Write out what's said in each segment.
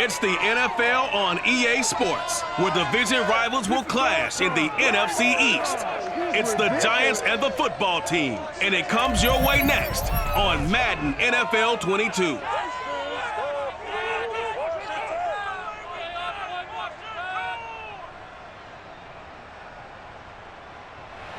It's the NFL on EA Sports, where division rivals will clash in the NFC East. It's the Giants and the football team, and it comes your way next on Madden NFL 22.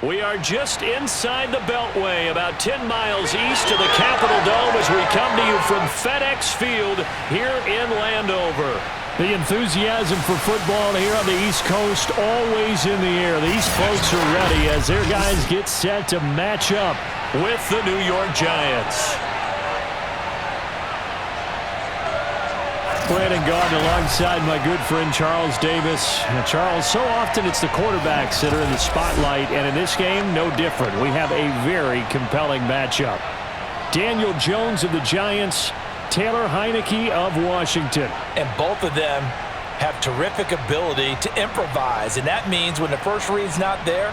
We are just inside the Beltway, about 10 miles east of the Capitol Dome as we come to you from FedEx Field here in Landover. The enthusiasm for football here on the East Coast always in the air. These folks are ready as their guys get set to match up with the New York Giants. Brandon Gaudin alongside my good friend Charles Davis. Now, Charles, so often it's the quarterbacks that are in the spotlight, and in this game, no different. We have a very compelling matchup. Daniel Jones of the Giants, Taylor Heineke of Washington. And both of them have terrific ability to improvise, and that means when the first read's not there,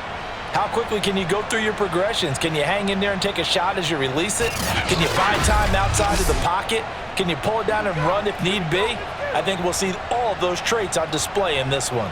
how quickly can you go through your progressions? Can you hang in there and take a shot as you release it? Can you buy time outside of the pocket? Can you pull it down and run if need be? I think we'll see all of those traits on display in this one.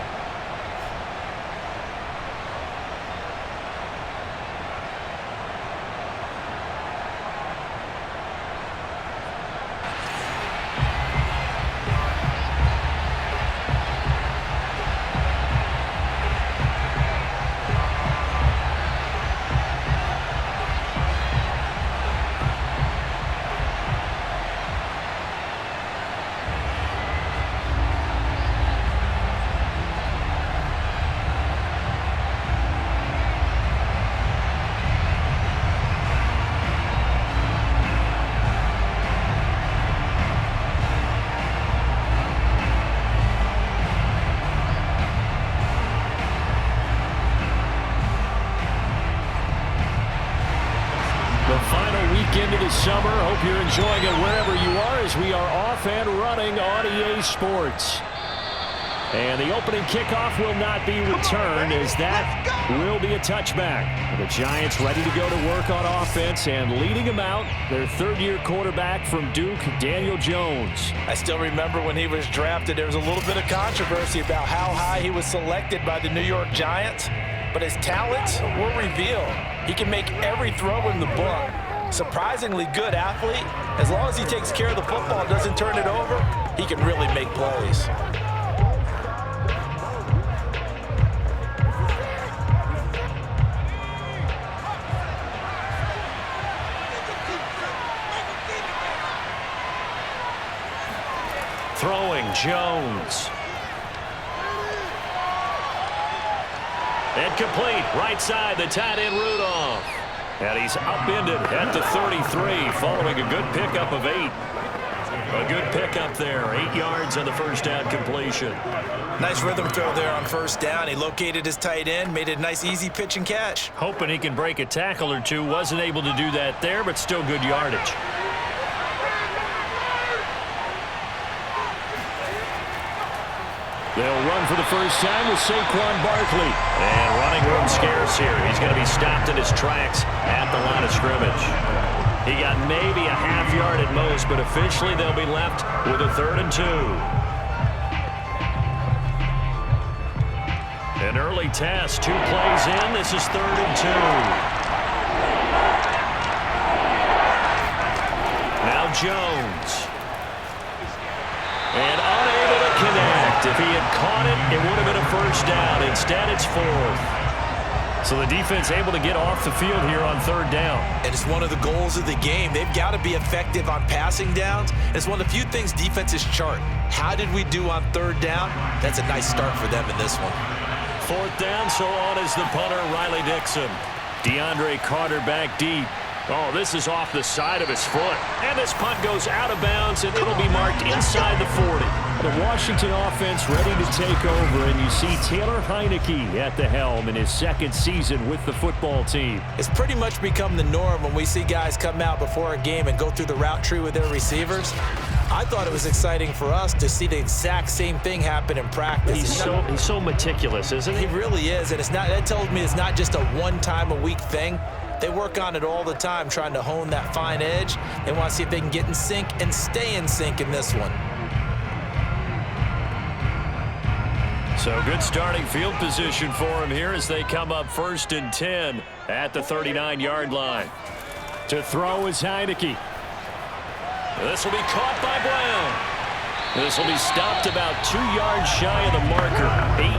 Into the summer. Hope you're enjoying it wherever you are as we are off and running on EA Sports. And the opening kickoff will not be returned as that will be a touchback. The Giants ready to go to work on offense and leading them out, their third-year quarterback from Duke, Daniel Jones. I still remember when he was drafted, there was a little bit of controversy about how high he was selected by the New York Giants, but his talents were revealed. He can make every throw in the book. Surprisingly good athlete. As long as he takes care of the football and doesn't turn it over, he can really make plays. Throwing Jones. Incomplete. Right side, the tight end Rudolph. And he's upended at the 33 following a good pickup of 8. A good pickup there. 8 yards on the first down completion. Nice rhythm throw there on first down. He located his tight end, made it a nice easy pitch and catch. Hoping he can break a tackle or two. Wasn't able to do that there, but still good yardage. They'll run for the first time with Saquon Barkley. And running room scarce here. He's going to be stopped in his tracks at the line of scrimmage. He got maybe a half yard at most, but officially they'll be left with a 3rd and 2. An early test, 2 plays in. This is 3rd and 2. Now Jones. And unable to connect. If he had caught it, it would have been a first down. Instead, it's 4th. So the defense able to get off the field here on 3rd down. And it's one of the goals of the game. They've got to be effective on passing downs. It's one of the few things defenses chart. How did we do on 3rd down? That's a nice start for them in this one. 4th down, so on is the punter, Riley Dixon. DeAndre Carter back deep. Oh, this is off the side of his foot. And this punt goes out of bounds, and it'll be marked inside the 40. The Washington offense ready to take over, and you see Taylor Heineke at the helm in his 2nd season with the football team. It's pretty much become the norm when we see guys come out before a game and go through the route tree with their receivers. I thought it was exciting for us to see the exact same thing happen in practice. He's so meticulous, isn't he? He really is, and that tells me it's not just a one-time-a-week thing. They work on it all the time, trying to hone that fine edge. They want to see if they can get in sync and stay in sync in this one. So good starting field position for him here as they come up 1st and 10 at the 39-yard line. To throw is Heineke. This will be caught by Brown. This will be stopped about 2 yards shy of the marker.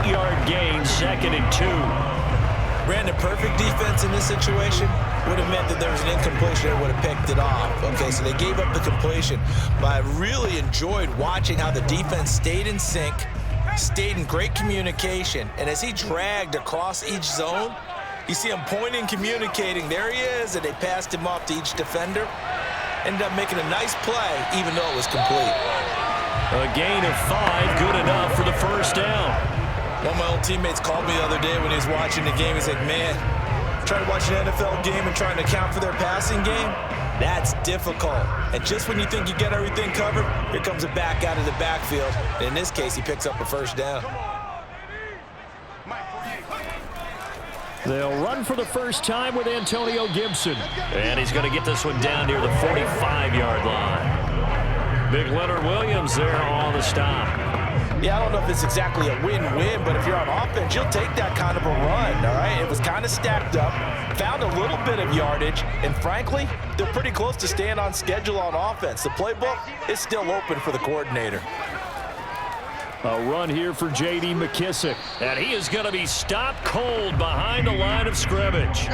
8-yard gain, 2nd and 2. Brandon, perfect defense in this situation would have meant that there was an incompletion and would have picked it off. Okay, so they gave up the completion. But I really enjoyed watching how the defense stayed in sync, stayed in great communication, and as he dragged across each zone, you see him pointing, communicating. There he is, and they passed him off to each defender. Ended up making a nice play, even though it was complete. A gain of 5, good enough for the first down. One of my old teammates called me the other day when he was watching the game. He's like, man, trying to watch an NFL game and trying to account for their passing game, that's difficult. And just when you think you get everything covered, here comes a back out of the backfield. And in this case, he picks up a first down. They'll run for the first time with Antonio Gibson. And he's going to get this one down near the 45-yard line. Big Leonard Williams there on the stop. Yeah, I don't know if it's exactly a win-win, but if you're on offense, you'll take that kind of a run, all right? It was kind of stacked up, found a little bit of yardage, and frankly, they're pretty close to staying on schedule on offense. The playbook is still open for the coordinator. A run here for J.D. McKissick. And he is going to be stopped cold behind the line of scrimmage.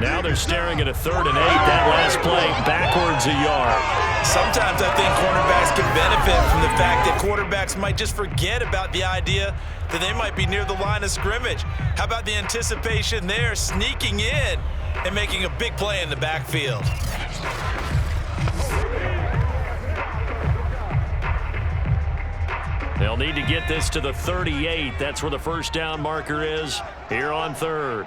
Now they're staring at a 3rd and 8. That last play backwards a yard. Sometimes I think cornerbacks can benefit from the fact that quarterbacks might just forget about the idea that they might be near the line of scrimmage. How about the anticipation there, sneaking in and making a big play in the backfield? They'll need to get this to the 38. That's where the first down marker is here on 3rd.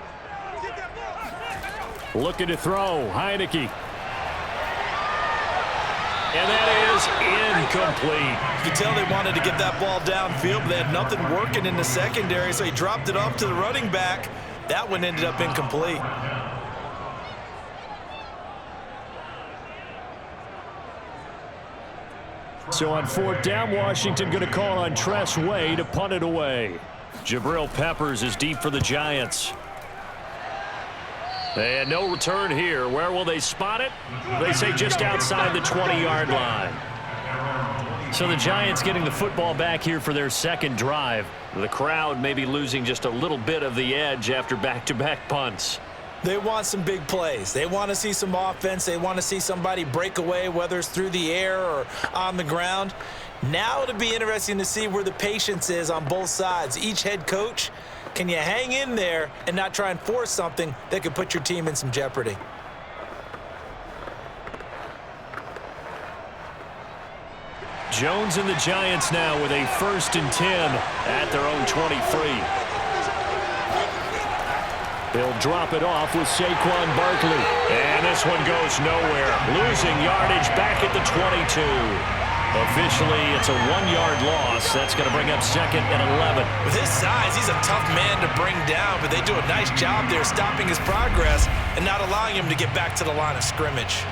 Looking to throw, Heineke. And that is incomplete. You can tell they wanted to get that ball downfield, but they had nothing working in the secondary, so he dropped it off to the running back. That one ended up incomplete. So on 4th down, Washington going to call on Tress Way to punt it away. Jabril Peppers is deep for the Giants. And no return here. Where will they spot it? They say just outside the 20-yard line. So the Giants getting the football back here for their second drive. The crowd may be losing just a little bit of the edge after back-to-back punts. They want some big plays. They want to see some offense. They want to see somebody break away, whether it's through the air or on the ground. Now it'll be interesting to see where the patience is on both sides. Each head coach, can you hang in there and not try and force something that could put your team in some jeopardy? Jones and the Giants now with a 1st and 10 at their own 23. They'll drop it off with Saquon Barkley. And this one goes nowhere. Losing yardage back at the 22. Officially, it's a 1-yard loss. That's going to bring up 2nd and 11. With his size, he's a tough man to bring down, but they do a nice job there stopping his progress and not allowing him to get back to the line of scrimmage.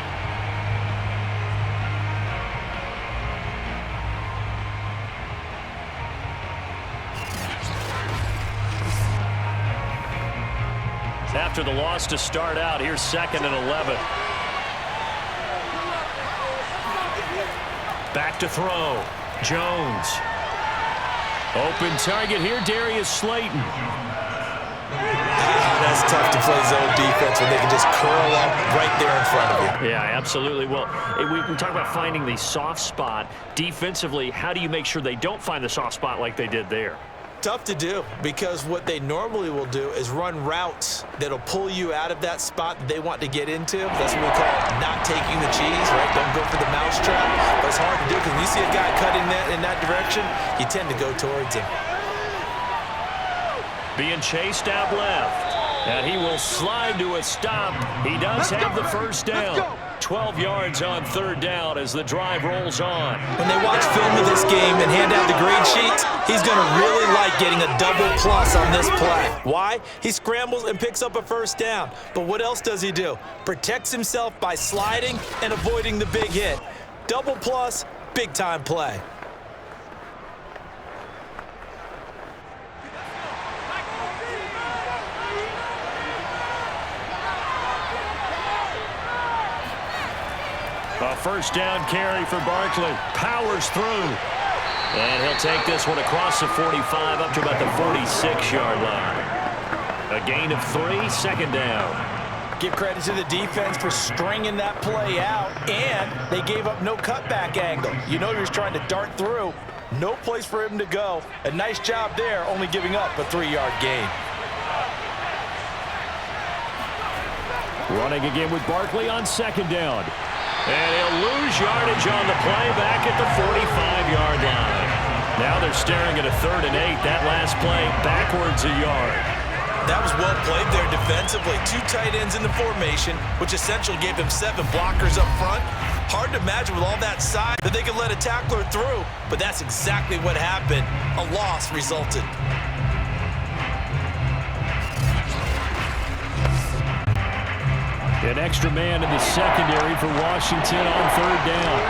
After the loss to start out, here's 2nd and 11. Back to throw. Jones. Open target here, Darius Slayton. That's tough to play zone defense when they can just curl up right there in front of you. Yeah, absolutely. Well, we talk about finding the soft spot. Defensively, how do you make sure they don't find the soft spot like they did there? Tough to do, because what they normally will do is run routes that'll pull you out of that spot that they want to get into. That's what we call not taking the cheese, right? Don't go for the mousetrap. But it's hard to do because when you see a guy cutting in that direction, you tend to go towards him. Being chased out left. And he will slide to a stop. He does have the first down. 12 yards on 3rd down as the drive rolls on. When they watch film of this game and hand out the grade sheets, he's going to really like getting a double plus on this play. Why? He scrambles and picks up a first down. But what else does he do? Protects himself by sliding and avoiding the big hit. Double plus, big time play. first down carry for Barkley. Powers through. And he'll take this one across the 45 up to about the 46-yard line. A gain of 3, second down. Give credit to the defense for stringing that play out, and they gave up no cutback angle. You know he was trying to dart through. No place for him to go. A nice job there, only giving up a 3-yard gain. Running again with Barkley on second down. And he'll lose yardage on the play back at the 45-yard line. Now they're staring at a 3rd and 8. That last play backwards a yard. That was well played there defensively. 2 tight ends in the formation, which essentially gave them 7 blockers up front. Hard to imagine with all that size that they could let a tackler through, but that's exactly what happened. A loss resulted. An extra man in the secondary for Washington on 3rd down.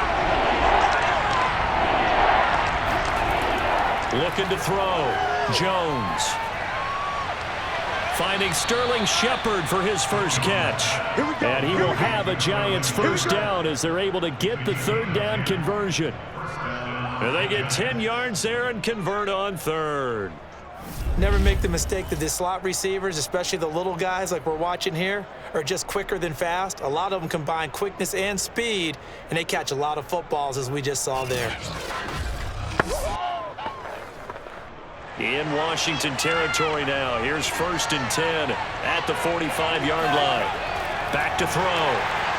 Looking to throw. Jones. Finding Sterling Shepard for his first catch. And he will have a Giants first down as they're able to get the 3rd down conversion. And they get 10 yards there and convert on 3rd. Never make the mistake that the slot receivers, especially the little guys like we're watching here, are just quicker than fast. A lot of them combine quickness and speed, and they catch a lot of footballs, as we just saw there. In Washington territory now. Here's 1st and 10 at the 45-yard line. Back to throw.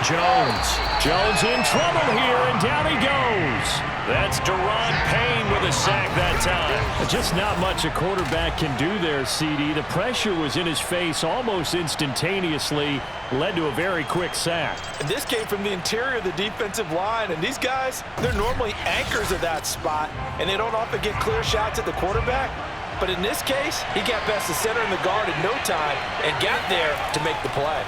Jones in trouble here, and down he goes. That's Deron Payne with a sack that time. Just not much a quarterback can do there, CD. The pressure was in his face almost instantaneously, led to a very quick sack. And this came from the interior of the defensive line, and these guys, they're normally anchors of that spot, and they don't often get clear shots at the quarterback. But in this case, he got past the center and the guard in no time and got there to make the play.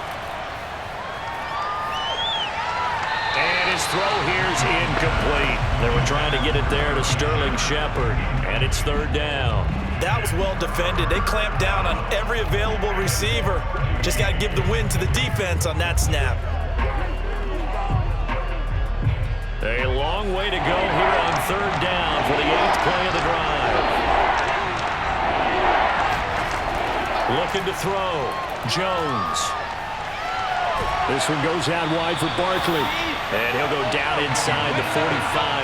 And his throw here's incomplete. They were trying to get it there to Sterling Shepard, and it's 3rd down. That was well defended. They clamped down on every available receiver. Just got to give the win to the defense on that snap. A long way to go here on 3rd down for the 8th play of the drive. Looking to throw. Jones. This one goes out wide for Barkley. And he'll go down inside the 45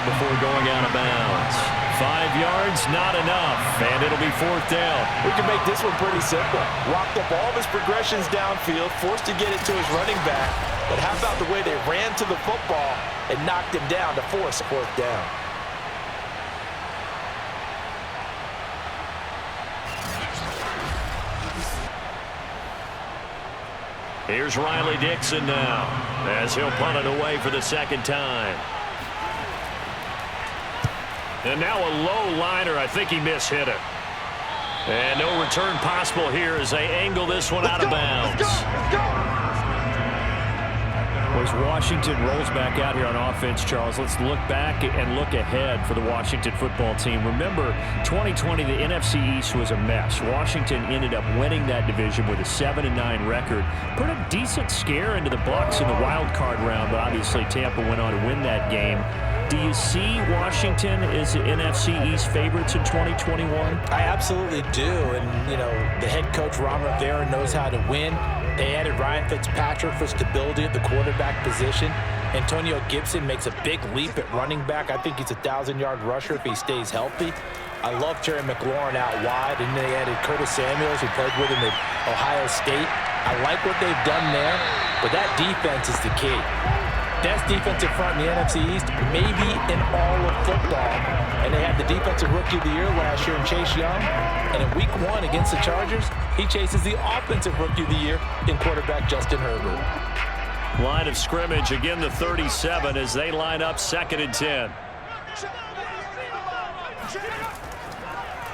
before going out of bounds. 5 yards, not enough, and it'll be 4th down. We can make this one pretty simple. Walked up all of his progressions downfield, forced to get it to his running back. But how about the way they ran to the football and knocked him down to force a 4th down? Here's Riley Dixon now, as he'll punt it away for the 2nd time. And now a low liner. I think he mishit it. And no return possible here as they angle this one out of bounds. Let's go. As Washington rolls back out here on offense, Charles, let's look back and look ahead for the Washington football team. Remember, 2020, the NFC East was a mess. Washington ended up winning that division with a 7-9 record. Put a decent scare into the Bucs in the wild card round, but obviously Tampa went on to win that game. Do you see Washington as the NFC East favorites in 2021? I absolutely do. And, you know, the head coach, Ron Rivera, knows how to win. They added Ryan Fitzpatrick for stability at the quarterback position. Antonio Gibson makes a big leap at running back. I think he's a 1,000-yard rusher if he stays healthy. I love Terry McLaurin out wide, and they added Curtis Samuels, who played with him at Ohio State. I like what they've done there, but that defense is the key. Best defensive front in the NFC East, maybe in all of football. And they had the defensive rookie of the year last year in Chase Young. And in week 1 against the Chargers, he chases the offensive rookie of the year in quarterback Justin Herbert. Line of scrimmage, again the 37 as they line up 2nd and 10.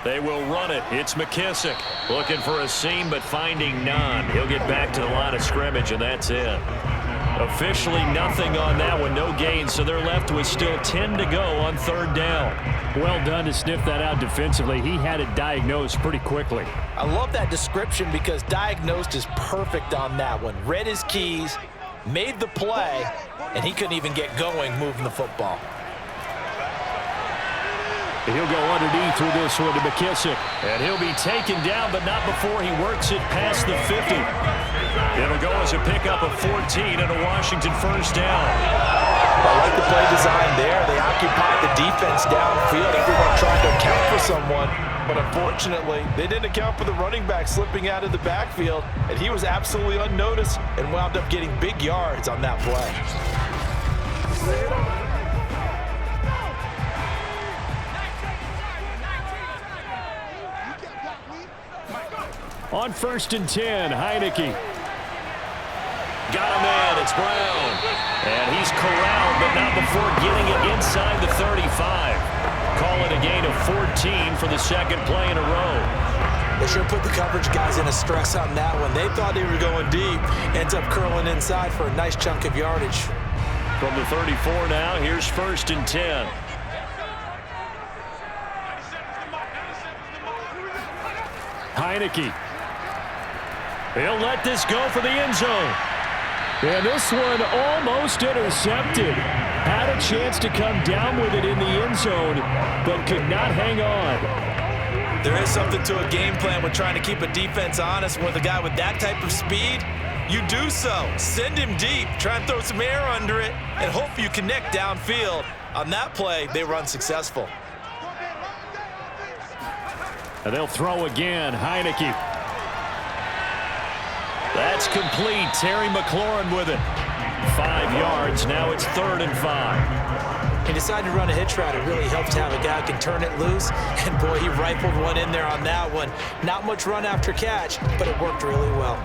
They will run it. It's McKissick looking for a seam but finding none. He'll get back to the line of scrimmage, and that's it. Officially nothing on that one, no gain, so they're left with still 10 to go on 3rd down. Well done to sniff that out defensively. He had it diagnosed pretty quickly. I love that description because diagnosed is perfect on that one. Read his keys, made the play, and he couldn't even get going moving the football. He'll go underneath through this one to McKissick. And he'll be taken down, but not before he works it past the 50. It'll go as a pickup of 14 and a Washington first down. I like the play design there. They occupied the defense downfield. Everyone tried to account for someone, but unfortunately, they didn't account for the running back slipping out of the backfield, and he was absolutely unnoticed and wound up getting big yards on that play. On 1st and 10, Heineke. Got a man, it's Brown. And he's corralled, but not before getting it inside the 35. Call it a gain of 14 for the second play in a row. They sure put the coverage guys in a stress on that one. They thought they were going deep. Ends up curling inside for a nice chunk of yardage. From the 34 now, here's 1st and 10. Heineke. He'll let this go for the end zone. And this one almost intercepted. Had a chance to come down with it in the end zone, but could not hang on. There is something to a game plan with trying to keep a defense honest with a guy with that type of speed. You do so. Send him deep. Try and throw some air under it and hope you connect downfield. On that play, they run successful. And they'll throw again. Heineke. That's complete. Terry McLaurin with it. 5 yards. Now it's 3rd and 5. He decided to run a hitch route. It really helped to have a guy who can turn it loose. And, boy, he rifled one in there on that one. Not much run after catch, but it worked really well.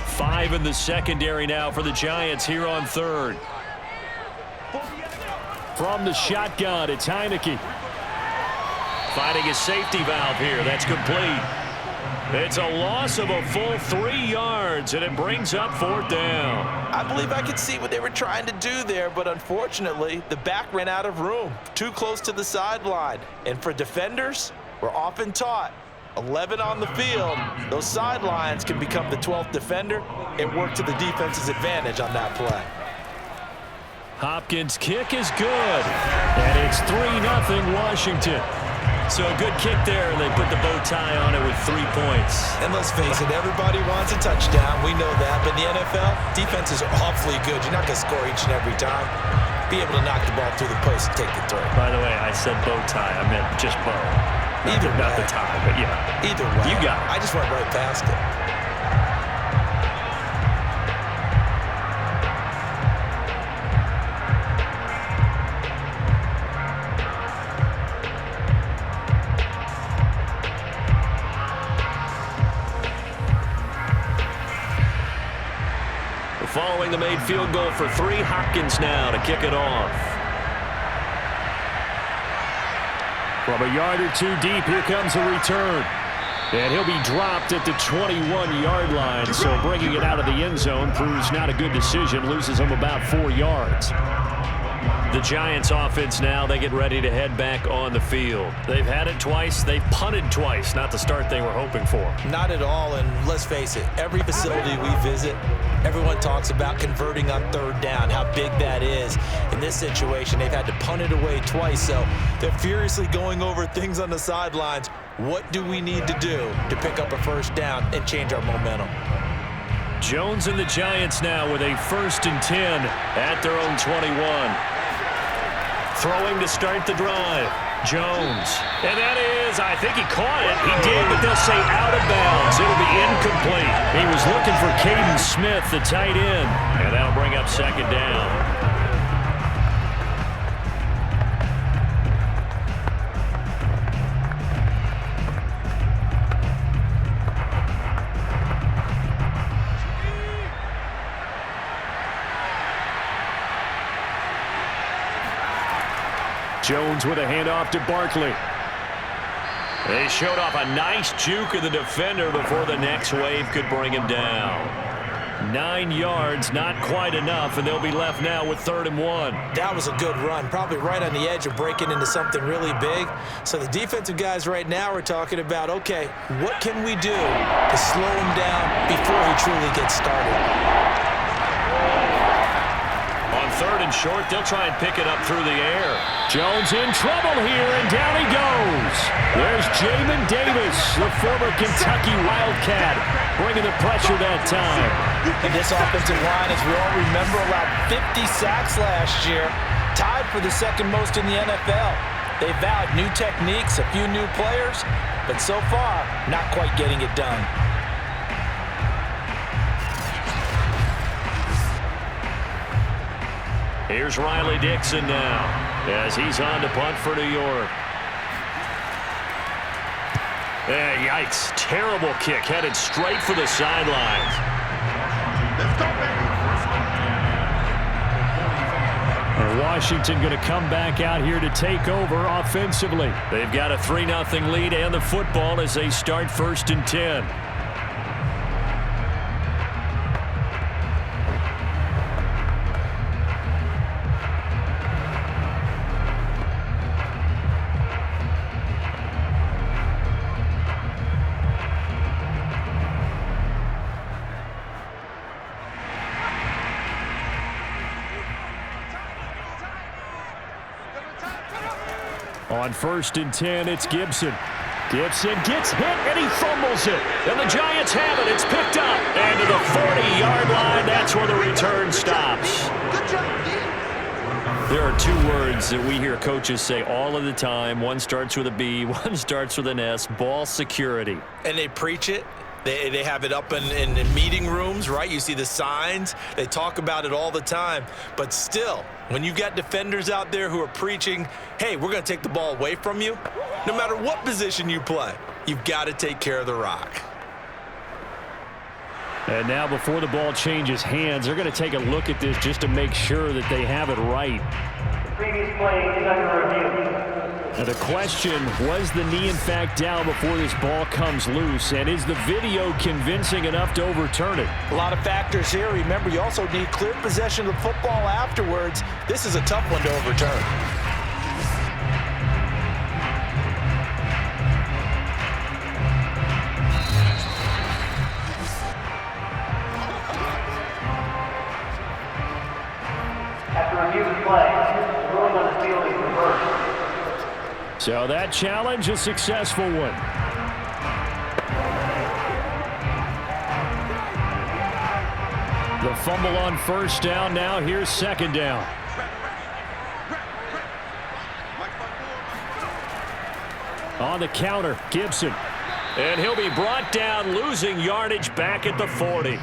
5 in the secondary now for the Giants here on 3rd. From the shotgun, it's Heineke. Finding a safety valve here. That's complete. It's a loss of a full 3 yards, and it brings up 4th down. I believe I could see what they were trying to do there, but unfortunately, the back ran out of room, too close to the sideline. And for defenders, we're often taught, 11 on the field, those sidelines can become the 12th defender. It worked to the defense's advantage on that play. Hopkins' kick is good, and it's 3-0 Washington. So a good kick there, and they put the bow tie on it with 3 points. And let's face it, everybody wants a touchdown. We know that. But in the NFL, defenses are awfully good. You're not going to score each and every time. Be able to knock the ball through the post and take the throw. By the way, I said bow tie. I meant just bow. Not the tie, but yeah. Either way. You got it. I just went right past it. Following the made field goal for 3, Hopkins now to kick it off. From a yard or 2 deep, here comes a return. And he'll be dropped at the 21-yard line, so bringing it out of the end zone proves not a good decision, loses him about 4 yards. The Giants offense now, they get ready to head back on the field. They've had it twice. They've punted twice. Not the start they were hoping for. Not at all, and let's face it, every facility we visit, everyone talks about converting on 3rd down, how big that is. In this situation, they've had to punt it away twice, so they're furiously going over things on the sidelines. What do we need to do to pick up a 1st down and change our momentum? Jones and the Giants now with a 1st and 10 at their own 21. Throwing to start the drive. Jones. And that is, I think he caught it. He did, but they'll say out of bounds. It'll be incomplete. He was looking for Caden Smith, the tight end. And that'll bring up 2nd down. Jones with a handoff to Barkley. They showed off a nice juke of the defender before the next wave could bring him down. 9 yards, not quite enough, and they'll be left now with 3rd and 1. That was a good run, probably right on the edge of breaking into something really big. So the defensive guys right now are talking about, okay, what can we do to slow him down before he truly gets started? On 3rd and short, they'll try and pick it up through the air. Jones in trouble here, and down he goes. There's Jamin Davis, the former Kentucky Wildcat, bringing the pressure that time. And this offensive line, as we all remember, allowed 50 sacks last year, tied for the 2nd most in the NFL. They vowed new techniques, a few new players, but so far, not quite getting it done. Here's Riley Dixon now as he's on to punt for New York. Yikes. Terrible kick headed straight for the sidelines. And Washington going to come back out here to take over offensively. They've got a 3-0 lead and the football as they start 1st and 10. On 1st and 10, it's Gibson. Gibson gets hit, and he fumbles it. And the Giants have it. It's picked up. And to the 40-yard line, that's where the return stops. There are 2 words that we hear coaches say all of the time. One starts with a B, one starts with an S, ball security. And they preach it. They have it up in meeting rooms, right? You see the signs. They talk about it all the time. But still, when you've got defenders out there who are preaching, hey, we're going to take the ball away from you, no matter what position you play, you've got to take care of the rock. And now before the ball changes hands, they're going to take a look at this just to make sure that they have it right. The previous play is under review. Now the question, was the knee in fact down before this ball comes loose? And is the video convincing enough to overturn it? A lot of factors here. Remember, you also need clear possession of the football afterwards. This is a tough one to overturn. After review of play, ruling on the field is reversed. So that challenge, a successful one. The fumble on 1st down. Now here's 2nd down. On the counter, Gibson. And he'll be brought down, losing yardage back at the 40.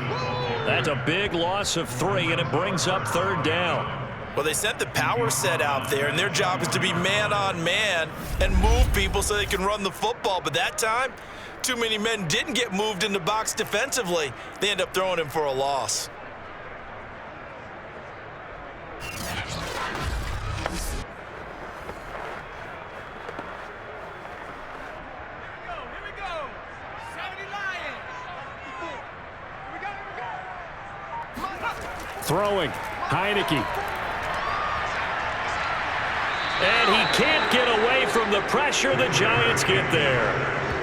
That's a big loss of 3, and it brings up 3rd down. Well, they sent the power set out there, and their job is to be man-on-man and move people so they can run the football. But that time, too many men didn't get moved in the box defensively. They end up throwing him for a loss. Throwing, Heineke. And he can't get away from the pressure. The Giants get there.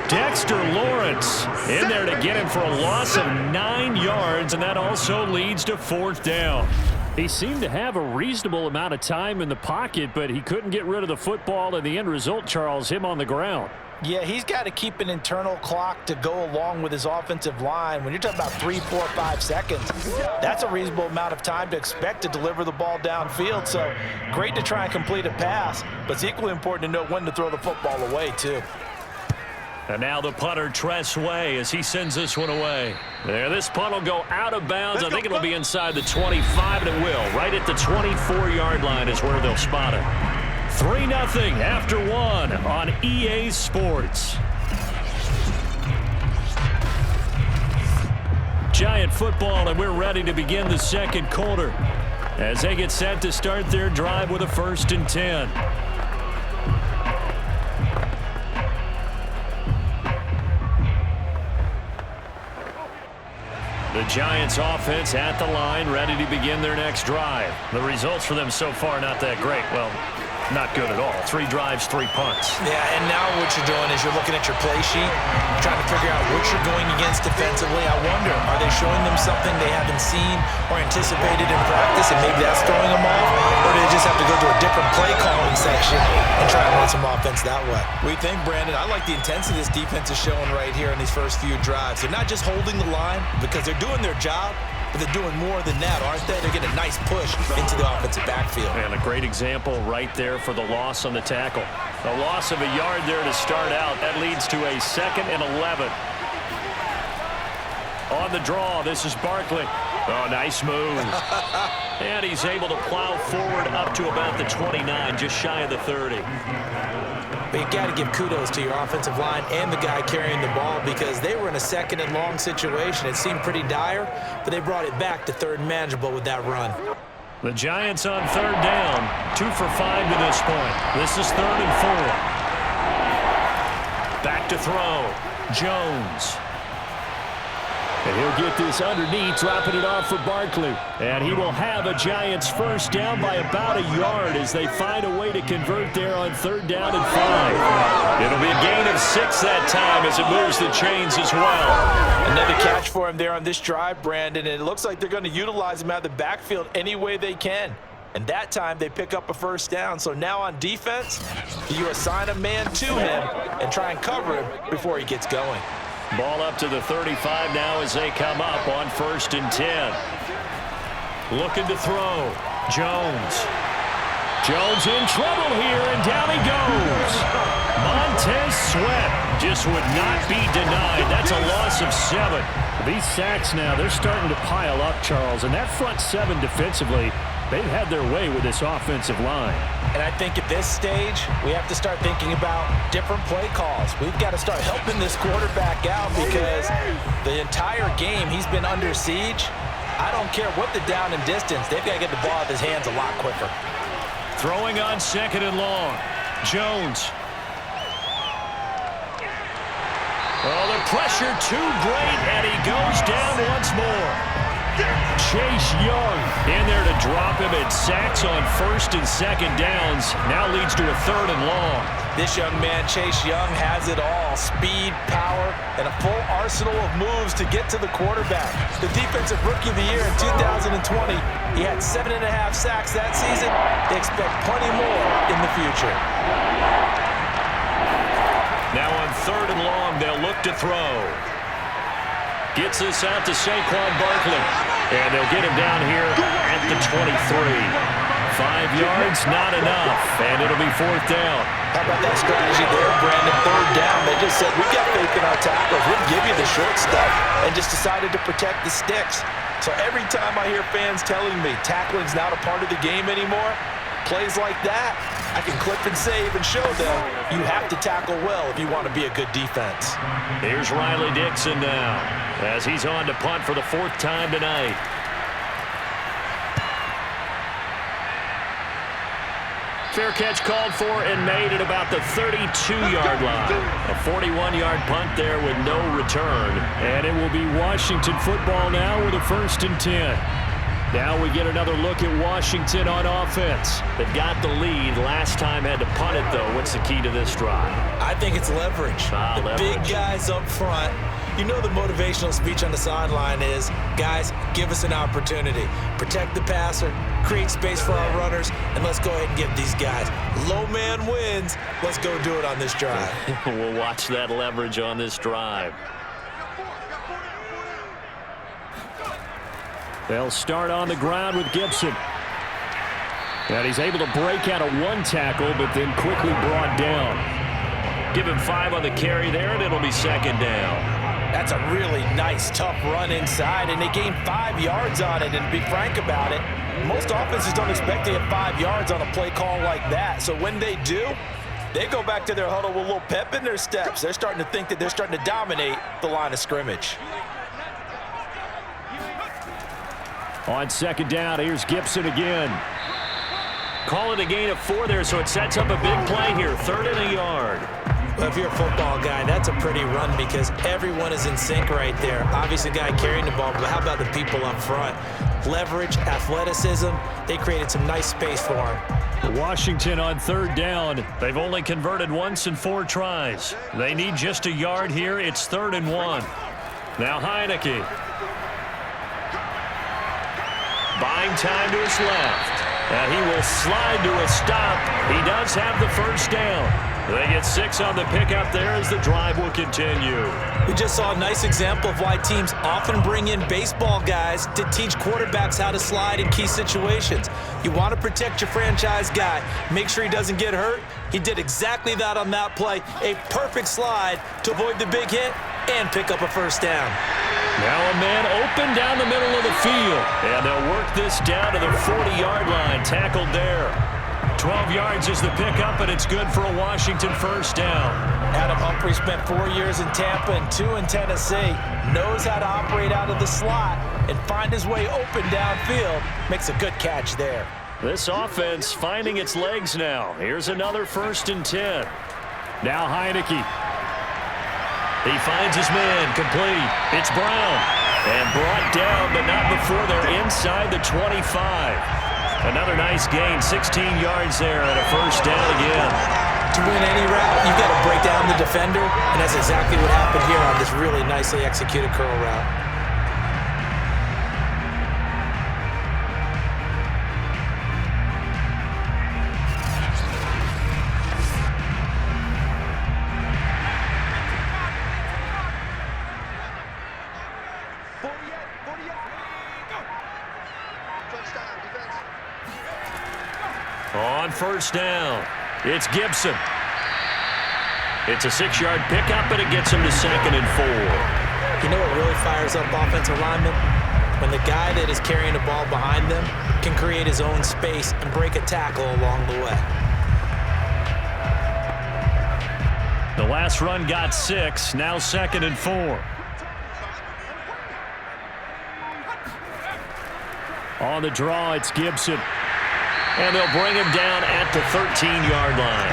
Dexter Lawrence in there to get him for a loss of 9 yards, and that also leads to 4th down. He seemed to have a reasonable amount of time in the pocket, but he couldn't get rid of the football, and the end result, Charles, him on the ground. Yeah, he's got to keep an internal clock to go along with his offensive line. When you're talking about 3, 4, 5 seconds, that's a reasonable amount of time to expect to deliver the ball downfield. So great to try and complete a pass, but it's equally important to know when to throw the football away, too. And now the punter, Tress Way, as he sends this one away. There, this punt will go out of bounds. I think it'll be inside the 25, and it will. Right at the 24-yard line is where they'll spot it. 3-0 after 1 on EA Sports. Giant football, and we're ready to begin the 2nd quarter as they get set to start their drive with a 1st and 10. The Giants offense at the line, ready to begin their next drive. The results for them so far not that great. Well, not good at all. 3 drives, 3 punts. Yeah, and now what you're doing is you're looking at your play sheet, trying to figure out what you're going against defensively. I wonder, are they showing them something they haven't seen or anticipated in practice, and maybe that's throwing them off? Or do they just have to go to a different play calling section and try to run some offense that way? What do you think, Brandon? I like the intensity this defense is showing right here in these first few drives. They're not just holding the line because they're doing their job, but they're doing more than that, aren't they? They're getting a nice push into the offensive backfield. And a great example right there for the loss on the tackle. A loss of a yard there to start out. That leads to a 2nd and 11. On the draw, this is Barkley. Oh, nice move. And he's able to plow forward up to about the 29, just shy of the 30. But you got to give kudos to your offensive line and the guy carrying the ball because they were in a 2nd and long situation. It seemed pretty dire, but they brought it back to 3rd and manageable with that run. The Giants on 3rd down, 2 for 5 to this point. This is 3rd and 4. Back to throw. Jones. And he'll get this underneath, dropping it off for Barkley. And he will have a Giants first down by about a yard as they find a way to convert there on 3rd down and 5. It'll be a gain of 6 that time as it moves the chains as well. Another catch for him there on this drive, Brandon, and it looks like they're going to utilize him out of the backfield any way they can. And that time they pick up a first down. So now on defense, you assign a man to him and try and cover him before he gets going. Ball up to the 35 now as they come up on 1st and 10. Looking to throw. Jones. Jones in trouble here, and down he goes. Montez Sweat just would not be denied. That's a loss of 7. These sacks now, they're starting to pile up, Charles. And that front 7 defensively, they've had their way with this offensive line. And I think at this stage, we have to start thinking about different play calls. We've got to start helping this quarterback out because the entire game he's been under siege. I don't care what the down and distance. They've got to get the ball out of his hands a lot quicker. Throwing on 2nd and long. Jones. Oh, the pressure too great, and he goes down once more. Chase Young in there to drop him, and sacks on 1st and 2nd downs. Now leads to a 3rd and long. This young man, Chase Young, has it all. Speed, power, and a full arsenal of moves to get to the quarterback. The Defensive Rookie of the Year in 2020, he had 7.5 sacks that season. They expect plenty more in the future. Now on 3rd and long, they'll look to throw. Gets this out to Saquon Barkley. And they'll get him down here at the 23. 5 yards, not enough. And it'll be 4th down. How about that strategy there, Brandon? 3rd down. They just said, we've got faith in our tackles. We'll give you the short stuff. And just decided to protect the sticks. So every time I hear fans telling me tackling's not a part of the game anymore, plays like that, I can clip and save and show them you have to tackle well if you want to be a good defense. Here's Riley Dixon now as he's on to punt for the 4th time tonight. Fair catch called for and made at about the 32-yard line. A 41-yard punt there with no return. And it will be Washington football now with a 1st and 10. Now we get another look at Washington on offense. They've got the lead. Last time had to punt it, though. What's the key to this drive? I think it's leverage. The big guys up front. You know the motivational speech on the sideline is, guys, give us an opportunity. Protect the passer, create space for our runners, and let's go ahead and give these guys. Low man wins. Let's go do it on this drive. We'll watch that leverage on this drive. They'll start on the ground with Gibson. And he's able to break out of 1 tackle, but then quickly brought down. Give him 5 on the carry there, and it'll be 2nd down. That's a really nice, tough run inside, and they gained 5 yards on it. And to be frank about it, most offenses don't expect to get 5 yards on a play call like that. So when they do, they go back to their huddle with a little pep in their steps. They're starting to think that they're starting to dominate the line of scrimmage. On 2nd down, here's Gibson again. Call it a gain of 4 there, so it sets up a big play here. 3rd and a yard. Well, if you're a football guy, that's a pretty run because everyone is in sync right there. Obviously, the guy carrying the ball, but how about the people up front? Leverage, athleticism, they created some nice space for him. Washington on third down. They've only converted once in 4 tries. They need just a yard here. It's 3rd and 1. Now Heineke. Buying time to his left. And he will slide to a stop. He does have the first down. They get 6 on the pickup there as the drive will continue. We just saw a nice example of why teams often bring in baseball guys to teach quarterbacks how to slide in key situations. You want to protect your franchise guy. Make sure he doesn't get hurt. He did exactly that on that play. A perfect slide to avoid the big hit and pick up a first down. Now a man open down the middle of the field. And they'll work this down to the 40-yard line. Tackled there. 12 yards is the pickup, and it's good for a Washington first down. Adam Humphrey spent 4 years in Tampa and 2 in Tennessee. Knows how to operate out of the slot and find his way open downfield. Makes a good catch there. This offense finding its legs now. Here's another 1st and 10. Now Heineke. He finds his man, complete. It's Brown. And brought down, but not before they're inside the 25. Another nice gain, 16 yards there and a first down again. To win any route, you've got to break down the defender, and that's exactly what happened here on this really nicely executed curl route. On first down, it's Gibson. It's a 6-yard pickup, but it gets him to 2nd and 4. You know what really fires up offensive linemen? When the guy that is carrying the ball behind them can create his own space and break a tackle along the way. The last run got 6, now 2nd and 4. On the draw, it's Gibson. And they'll bring him down at the 13-yard line.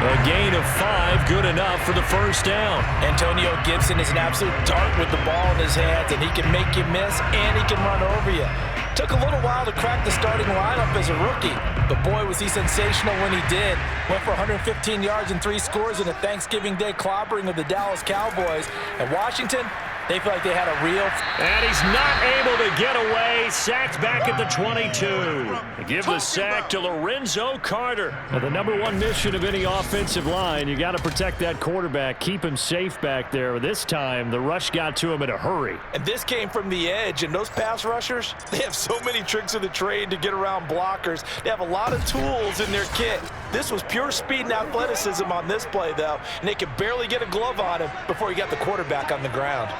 A gain of 5, good enough for the first down. Antonio Gibson is an absolute dart with the ball in his hands, and he can make you miss, and he can run over you. Took a little while to crack the starting lineup as a rookie, but boy, was he sensational when he did. Went for 115 yards and 3 scores in a Thanksgiving Day clobbering of the Dallas Cowboys. And Washington, they feel like they had a real... And he's not able to get away. Sacked back at the 22. Give the sack to Lorenzo Carter. Now, the #1 mission of any offensive line, you got to protect that quarterback, keep him safe back there. This time, the rush got to him in a hurry. And this came from the edge, and those pass rushers, they have so many tricks of the trade to get around blockers. They have a lot of tools in their kit. This was pure speed and athleticism on this play, though, and they could barely get a glove on him before he got the quarterback on the ground.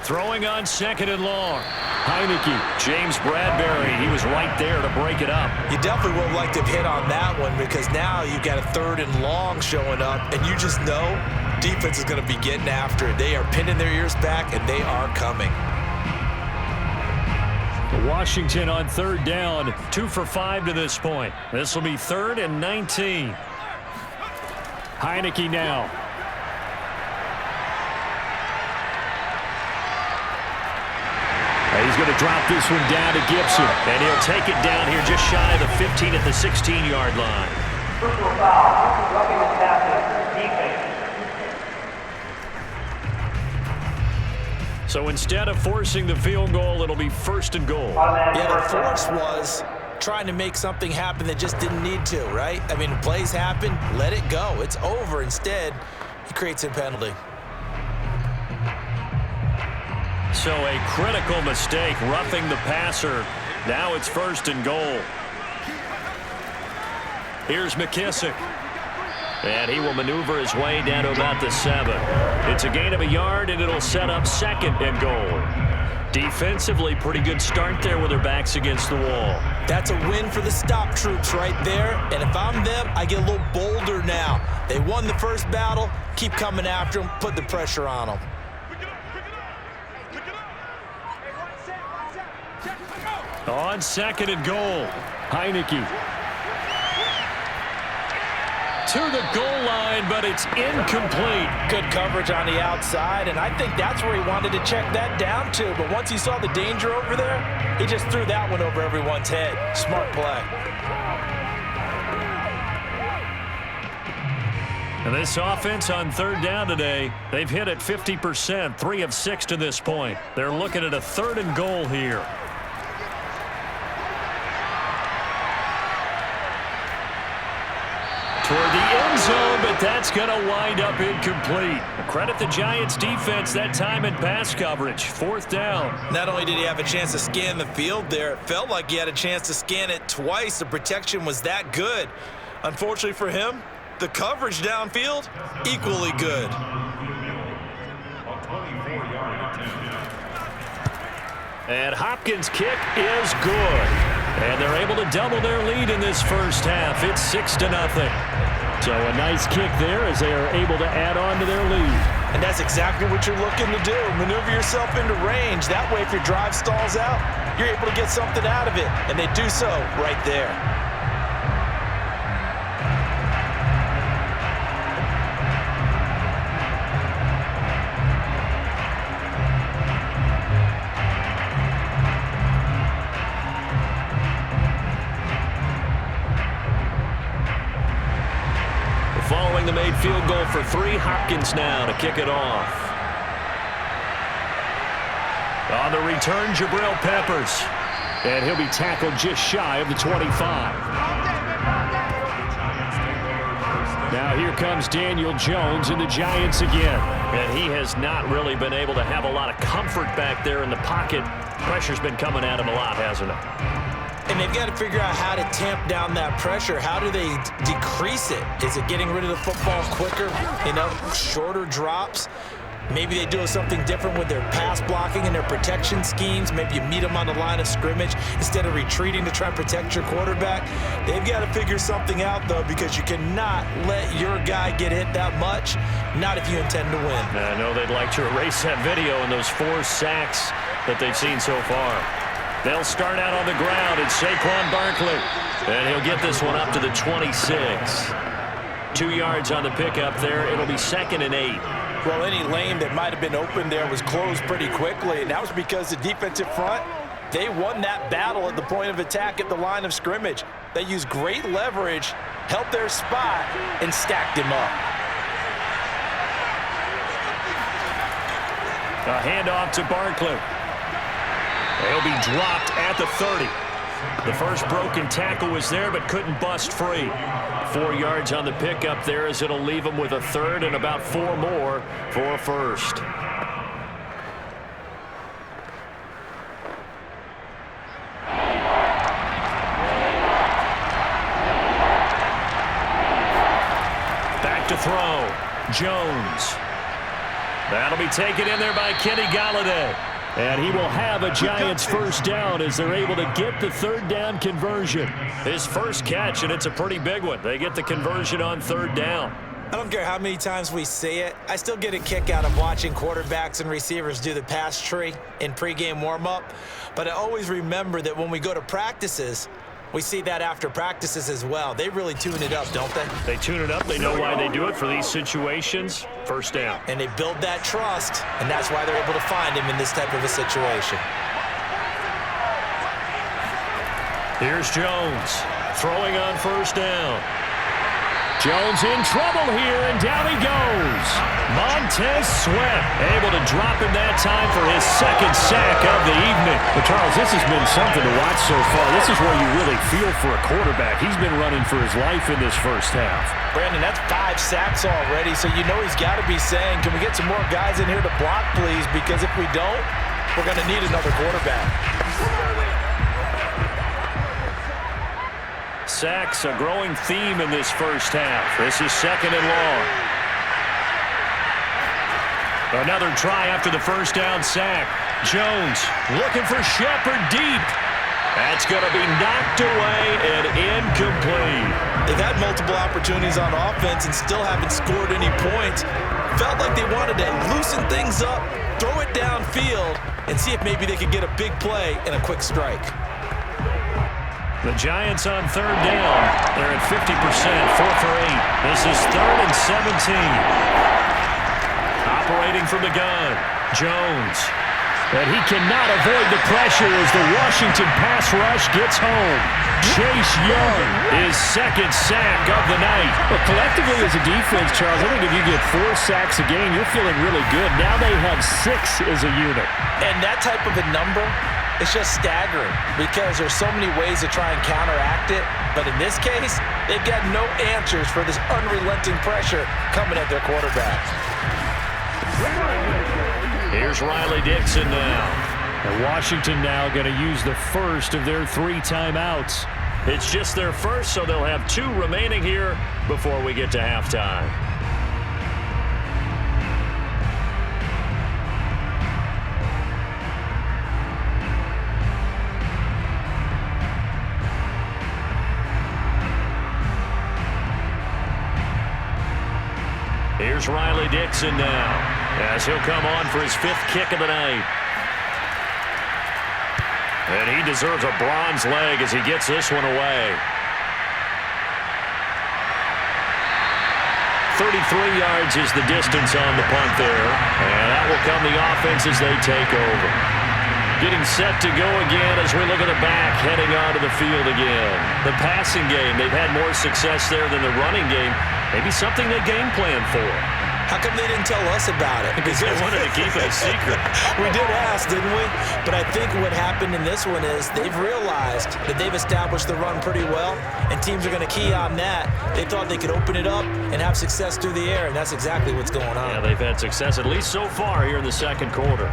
Throwing on 2nd and long. Heineke, James Bradbury, he was right there to break it up. You definitely would like to have hit on that one because now you've got a 3rd and long showing up, and you just know defense is going to be getting after it. They are pinning their ears back, and they are coming. Washington on 3rd down, 2 for 5 to this point. This will be 3rd and 19. Heineke now. He's going to drop this one down to Gibson, and he'll take it down here just shy of the 15 at the 16-yard line. Personal foul, roughing the passer, defense. So instead of forcing the field goal, it'll be 1st and goal. Yeah, the force was trying to make something happen that just didn't need to, right? I mean, plays happen, let it go. It's over. Instead, he creates a penalty. So a critical mistake, roughing the passer. Now it's 1st and goal. Here's McKissick. And he will maneuver his way down to about the 7. It's a gain of a yard, and it'll set up 2nd and goal. Defensively, pretty good start there with their backs against the wall. That's a win for the stop troops right there. And if I'm them, I get a little bolder now. They won the first battle. Keep coming after them. Put the pressure on them. On 2nd and goal, Heineke. to the goal line, but it's incomplete. Good coverage on the outside, and I think that's where he wanted to check that down to. But once he saw the danger over there, he just threw that one over everyone's head. Smart play. And this offense on third down today, they've hit it 50%, 3 of 6 to this point. They're looking at a 3rd and goal here. Toward the end zone, but that's going to wind up incomplete. Credit the Giants defense that time in pass coverage. 4th down. Not only did he have a chance to scan the field there, it felt like he had a chance to scan it twice. The protection was that good. Unfortunately for him, the coverage downfield, equally good. And Hopkins' kick is good. And they're able to double their lead in this first half. It's 6-0. So a nice kick there as they are able to add on to their lead. And that's exactly what you're looking to do. Maneuver yourself into range. That way, if your drive stalls out, you're able to get something out of it. And they do so right there. Following the made field goal for 3, Hopkins now to kick it off. On the return, Jabril Peppers. And he'll be tackled just shy of the 25. Now here comes Daniel Jones and the Giants again. And he has not really been able to have a lot of comfort back there in the pocket. Pressure's been coming at him a lot, hasn't it? And they've got to figure out how to tamp down that pressure. How do they decrease it? Is it getting rid of the football quicker? Shorter drops? Maybe they do something different with their pass blocking and their protection schemes. Maybe you meet them on the line of scrimmage instead of retreating to try and protect your quarterback. They've got to figure something out, though, because you cannot let your guy get hit that much, not if you intend to win. I know they'd like to erase that video and those 4 sacks that they've seen so far. They'll start out on the ground. It's Saquon Barkley. And he'll get this one up to the 26. 2 yards on the pickup there. It'll be 2nd and 8. Well, any lane that might have been open there was closed pretty quickly, and that was because the defensive front, they won that battle at the point of attack at the line of scrimmage. They used great leverage, held their spot, and stacked him up. A handoff to Barkley. He'll be dropped at the 30. The first broken tackle was there, but couldn't bust free. 4 yards on the pickup there as it'll leave him with a 3rd and about 4 more for a 1st. Back to throw. Jones. That'll be taken in there by Kenny Golladay. And he will have a Giants first down as they're able to get the 3rd down conversion. His first catch, and it's a pretty big one. They get the conversion on 3rd down. I don't care how many times we say it. I still get a kick out of watching quarterbacks and receivers do the pass tree in pregame warm-up. But I always remember that when we go to practices, we see that after practices as well. They really tune it up, don't they? They tune it up. They know why they do it for these situations. First down. And they build that trust, and that's why they're able to find him in this type of a situation. Here's Jones throwing on 1st down. Jones in trouble here, and down he goes. Montez Sweat able to drop him that time for his 2nd sack of the evening. But Charles, this has been something to watch so far. This is where you really feel for a quarterback. He's been running for his life in this first half. Brandon, that's 5 sacks already, so you know he's got to be saying, can we get some more guys in here to block, please? Because if we don't, we're going to need another quarterback. Sacks, a growing theme in this first half. This is 2nd and long. Another try after the first down sack. Jones looking for Shepard deep. That's going to be knocked away and incomplete. They've had multiple opportunities on offense and still haven't scored any points. Felt like they wanted to loosen things up, throw it downfield, and see if maybe they could get a big play and a quick strike. The Giants on third down. They're at 50%, 4 for 8. This is 3rd and 17. Operating from the gun, Jones. But he cannot avoid the pressure as the Washington pass rush gets home. Chase Young, his 2nd sack of the night. Well, collectively as a defense, Charles, I think if you get 4 sacks a game, you're feeling really good. Now they have 6 as a unit. And that type of a number, it's just staggering because there's so many ways to try and counteract it. But in this case, they've got no answers for this unrelenting pressure coming at their quarterback. Here's Riley Dixon now. And Washington now going to use the first of their 3 timeouts. It's just their first, so they'll have 2 remaining here before we get to halftime. Here's Riley Dixon now, as he'll come on for his 5th kick of the night. And he deserves a bronze leg as he gets this one away. 33 yards is the distance on the punt there. And that will come the offense as they take over. Getting set to go again as we look at the back, heading onto the field again. The passing game, they've had more success there than the running game. Maybe something they game plan for. How come they didn't tell us about it? Because they wanted to keep it a secret. We did ask, didn't we? But I think what happened in this one is they've realized that they've established the run pretty well, and teams are going to key on that. They thought they could open it up and have success through the air, and that's exactly what's going on. Yeah, they've had success at least so far here in the 2nd quarter.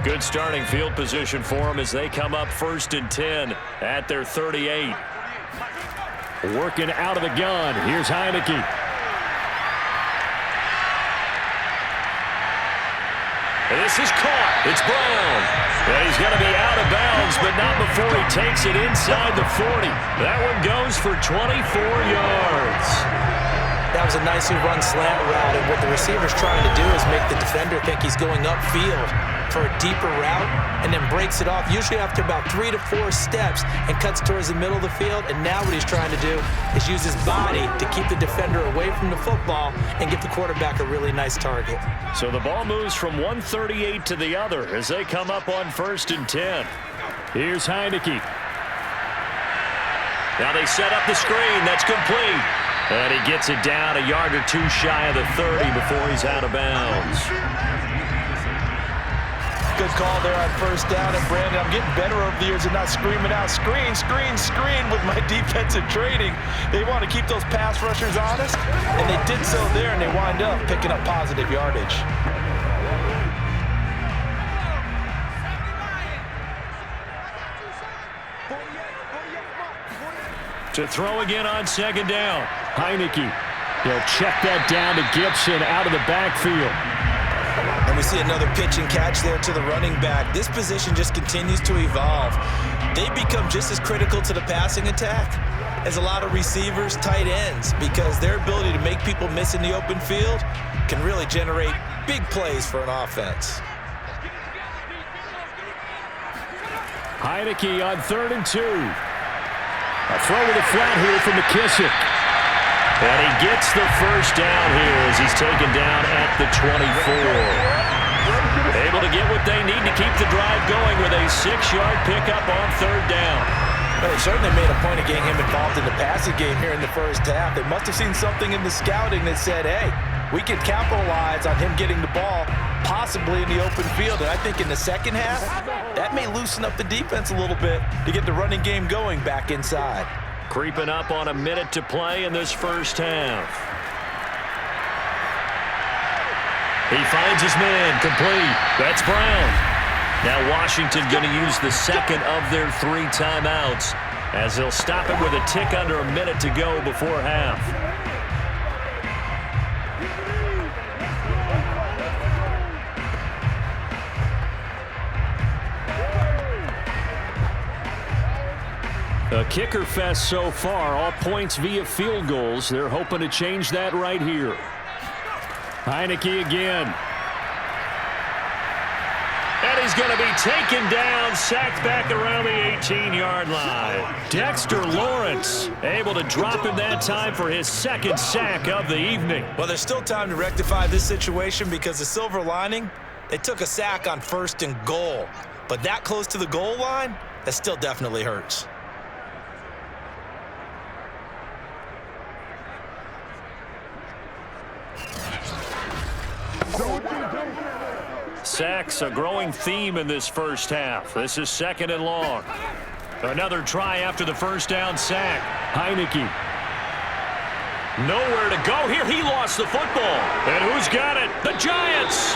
Good starting field position for them as they come up 1st and 10 at their 38. Working out of the gun. Here's Heineke. This is caught. It's Brown. And he's going to be out of bounds, but not before he takes it inside the 40. That one goes for 24 yards. That was a nicely run slant route, and what the receiver's trying to do is make the defender think he's going upfield for a deeper route and then breaks it off, usually after about 3 to 4 steps, and cuts towards the middle of the field. And now what he's trying to do is use his body to keep the defender away from the football and give the quarterback a really nice target. So the ball moves from 138 to the other as they come up on 1st and 10. Here's Heineke. Now they set up the screen. That's complete. And he gets it down a yard or 2 shy of the 30 before he's out of bounds. Good call there on 1st down. And Brandon, I'm getting better over the years and not screaming out, screen, screen, screen with my defensive training. They want to keep those pass rushers honest, and they did so there, and they wind up picking up positive yardage. To throw again on 2nd down. Heineke. He'll check that down to Gibson out of the backfield. And we see another pitch and catch there to the running back. This position just continues to evolve. They become just as critical to the passing attack as a lot of receivers, tight ends, because their ability to make people miss in the open field can really generate big plays for an offense. Heineke on 3rd and 2. A throw with a flat here from McKissick. And he gets the 1st down here as he's taken down at the 24. Able to get what they need to keep the drive going with a 6-yard pickup on 3rd down. Well, they certainly made a point of getting him involved in the passing game here in the 1st half. They must have seen something in the scouting that said, hey, we can capitalize on him getting the ball possibly in the open field. And I think in the 2nd half, that may loosen up the defense a little bit to get the running game going back inside. Creeping up on a minute to play in this 1st half. He finds his man, complete. That's Brown. Now Washington going to use the 2nd of their 3 timeouts as they'll stop it with a tick under a minute to go before half. A kicker fest so far, all points via field goals. They're hoping to change that right here. Heineke again. And he's going to be taken down, sacked back around the 18-yard line. Dexter Lawrence able to drop him that time for his second sack of the evening. Well, there's still time to rectify this situation because the silver lining, they took a sack on 1st and goal. But that close to the goal line, that still definitely hurts. Sacks a growing theme in this first half. This is 2nd and long. Another try after the first down sack. Heineke. Nowhere to go here. He lost the football. And who's got it? The Giants.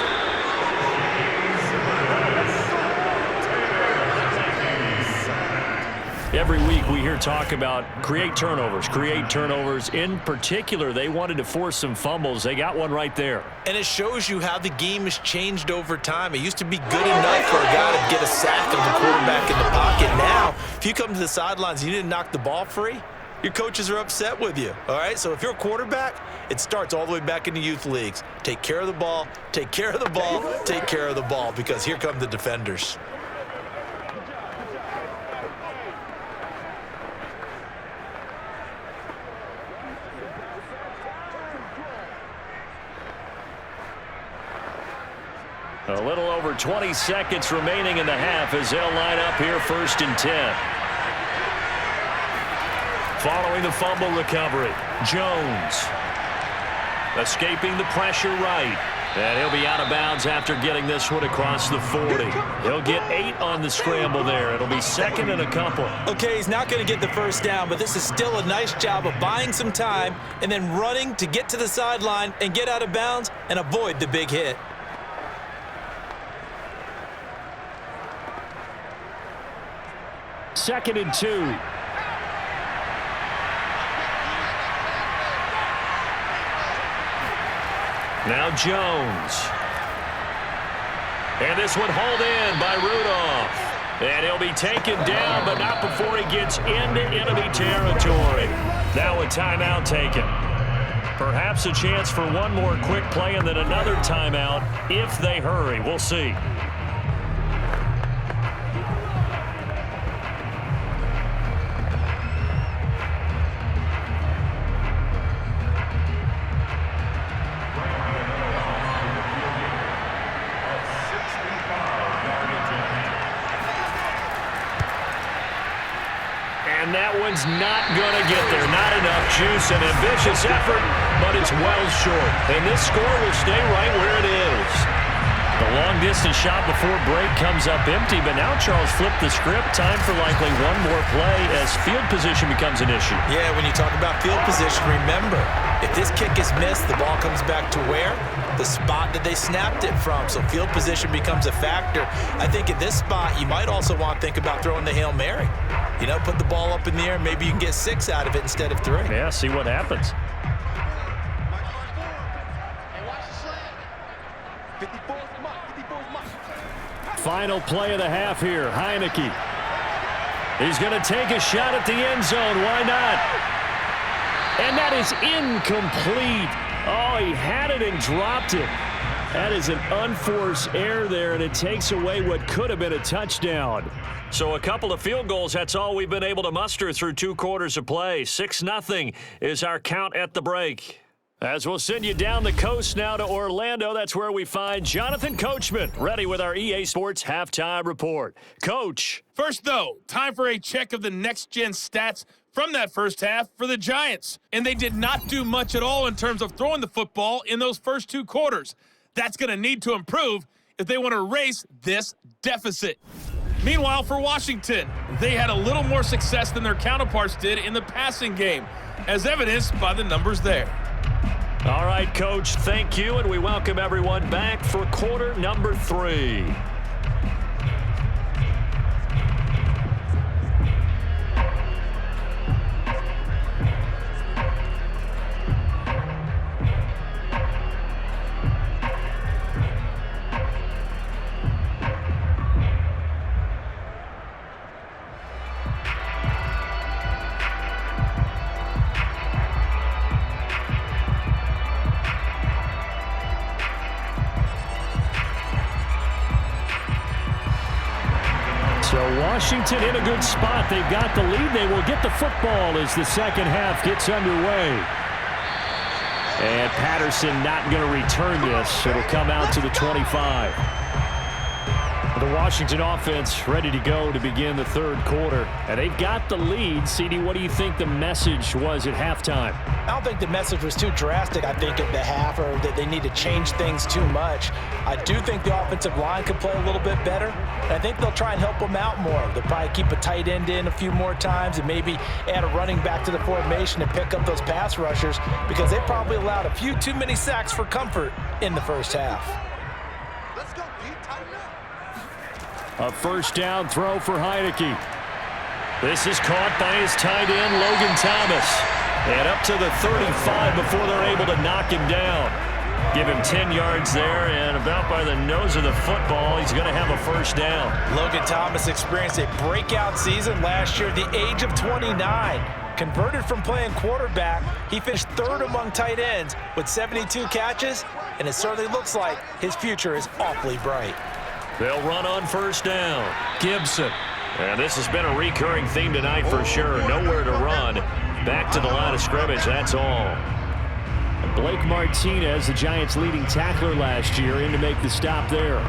Every week we hear talk about create turnovers. In particular, they wanted to force some fumbles. They got one right there. And it shows you how the game has changed over time. It used to be good enough for a guy to get a sack of the quarterback in the pocket. Now, if you come to the sidelines and you didn't knock the ball free, your coaches are upset with you, all right? So if you're a quarterback, it starts all the way back in the youth leagues. Take care of the ball, take care of the ball, take care of the ball, because here come the defenders. A little over 20 seconds remaining in the half as they'll line up here 1st and 10. Following the fumble recovery, Jones escaping the pressure right. And he'll be out of bounds after getting this one across the 40. He'll get 8 on the scramble there. It'll be 2nd and a couple. Okay, he's not going to get the first down, but this is still a nice job of buying some time and then running to get to the sideline and get out of bounds and avoid the big hit. Second and 2. Now Jones. And this one hauled in by Rudolph. And he'll be taken down, but not before he gets into enemy territory. Now a timeout taken. Perhaps a chance for one more quick play and then another timeout if they hurry. We'll see. And that one's not going to get there. Not enough juice. An ambitious effort, but it's well short. And this score will stay right where it is. The long-distance shot before break comes up empty, but now Charles flipped the script. Time for likely one more play as field position becomes an issue. Yeah, when you talk about field position, remember, if this kick is missed, the ball comes back to where? The spot that they snapped it from. So field position becomes a factor. I think at this spot, you might also want to think about throwing the Hail Mary. You know, put the ball up in the air. Maybe you can get 6 out of it instead of 3. Yeah, see what happens. Final play of the half here. Heineke. He's going to take a shot at the end zone. Why not? And that is incomplete. Oh, he had it and dropped it. That is an unforced error there, and it takes away what could have been a touchdown. So a couple of field goals, that's all we've been able to muster through 2 quarters of play. 6-0 is our count at the break. As we'll send you down the coast now to Orlando, that's where we find Jonathan Coachman, ready with our EA Sports Halftime Report. Coach. First, though, time for a check of the next-gen stats from that first half for the Giants. And they did not do much at all in terms of throwing the football in those first 2 quarters. That's going to need to improve if they want to erase this deficit. Meanwhile, for Washington, they had a little more success than their counterparts did in the passing game, as evidenced by the numbers there. All right, Coach, thank you, and we welcome everyone back for quarter number 3. Washington in a good spot. They've got the lead. They will get the football as the second half gets underway. And Patterson not going to return this. It'll come out to the 25. The Washington offense ready to go to begin the third quarter. And they've got the lead. CD, what do you think the message was at halftime? I don't think the message was too drastic, I think, at the half, or that they need to change things too much. I do think the offensive line could play a little bit better, and I think they'll try and help them out more. They'll probably keep a tight end in a few more times and maybe add a running back to the formation and pick up those pass rushers, because they probably allowed a few too many sacks for comfort in the first half. Let's go, Pete. Tighten up. A first down throw for Heineke. This is caught by his tight end, Logan Thomas. And up to the 35 before they're able to knock him down. Give him 10 yards there, and about by the nose of the football, he's going to have a first down. Logan Thomas experienced a breakout season last year at the age of 29. Converted from playing quarterback, he finished third among tight ends with 72 catches, and it certainly looks like his future is awfully bright. They'll run on first down. Gibson. And this has been a recurring theme tonight for sure. Nowhere to run. Back to the line of scrimmage, that's all. And Blake Martinez, the Giants' leading tackler last year, in to make the stop there.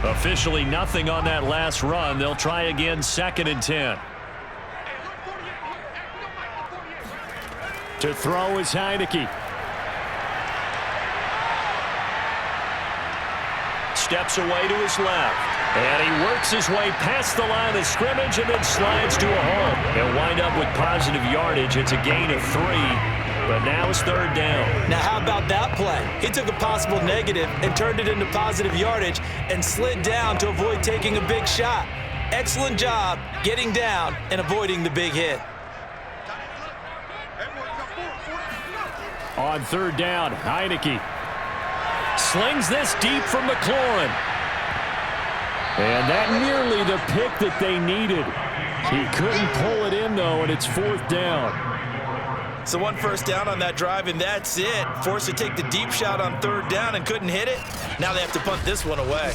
Officially nothing on that last run. They'll try again, 2nd and 10. To throw is Heineke. Steps away to his left. And he works his way past the line of scrimmage and then slides to a hole. He'll wind up with positive yardage. It's a gain of 3, but now it's third down. Now how about that play? He took a possible negative and turned it into positive yardage and slid down to avoid taking a big shot. Excellent job getting down and avoiding the big hit. On third down, Heineke slings this deep from McLaurin. And that nearly the pick that they needed. He couldn't pull it in, though, and it's 4th down. So one first down on that drive, and that's it. Forced to take the deep shot on third down and couldn't hit it. Now they have to punt this one away.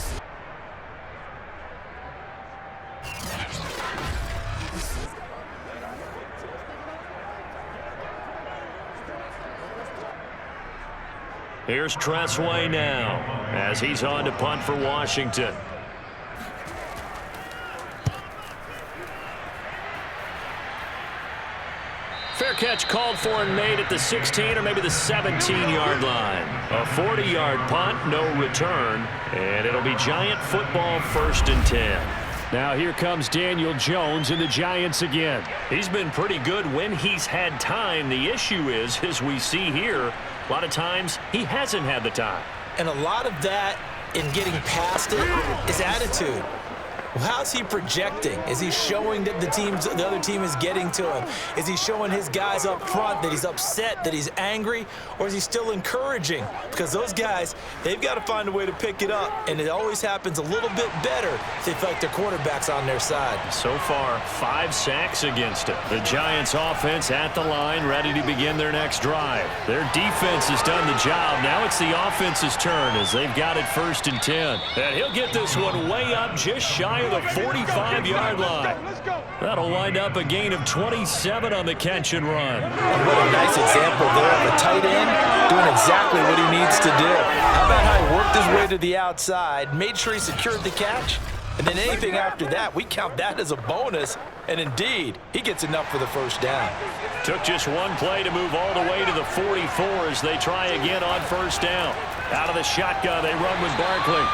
Here's Tressway now as he's on to punt for Washington. Fair catch called for and made at the 16 or maybe the 17-yard line. A 40-yard punt, no return, and it'll be Giant football 1st and 10. Now here comes Daniel Jones and the Giants again. He's been pretty good when he's had time. The issue is, as we see here, a lot of times he hasn't had the time. And a lot of that in getting past it is attitude. How's he projecting? Is he showing that the other team is getting to him? Is he showing his guys up front that he's upset, that he's angry, or is he still encouraging? Because those guys, they've got to find a way to pick it up, and it always happens a little bit better if they feel like their quarterback's on their side. So far, 5 sacks against him. The Giants offense at the line, ready to begin their next drive. Their defense has done the job. Now it's the offense's turn as they've got it 1st and 10. And he'll get this one way up just shy of the 45-yard line. That'll wind up a gain of 27 on the catch and run. And what a nice example there of a tight end doing exactly what he needs to do. How about how he worked his way to the outside, made sure he secured the catch, and then anything after that, we count that as a bonus. And indeed, he gets enough for the first down. Took just one play to move all the way to the 44 as they try again on first down. Out of the shotgun, they run with Barkley.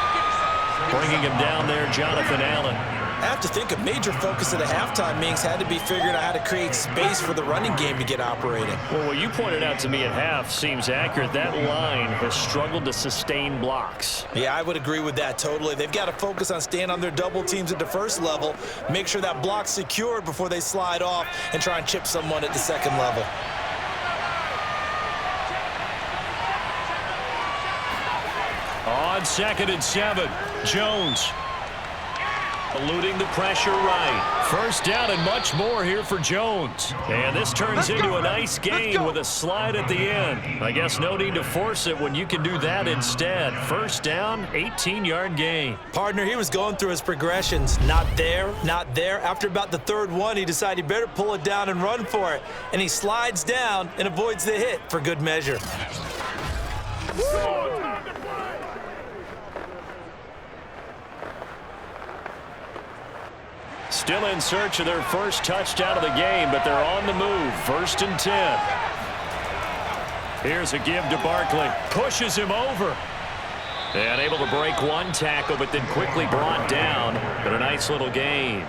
Bringing him down there, Jonathan Allen. I have to think a major focus at the halftime meetings had to be figuring out how to create space for the running game to get operating. Well, what you pointed out to me at half seems accurate. That line has struggled to sustain blocks. Yeah, I would agree with that totally. They've got to focus on staying on their double teams at the first level, make sure that block's secured before they slide off and try and chip someone at the second level. On 2nd and 7, Jones. Eluding the pressure right. First down and much more here for Jones. And this turns into a nice gain with a slide at the end. I guess no need to force it when you can do that instead. First down, 18-yard gain. Partner, he was going through his progressions. Not there, not there. After about the third one, he decided he better pull it down and run for it. And he slides down and avoids the hit for good measure. Still in search of their first touchdown of the game, but they're on the move. 1st and 10. Here's a give to Barkley. Pushes him over. And able to break one tackle, but then quickly brought down. But a nice little gain.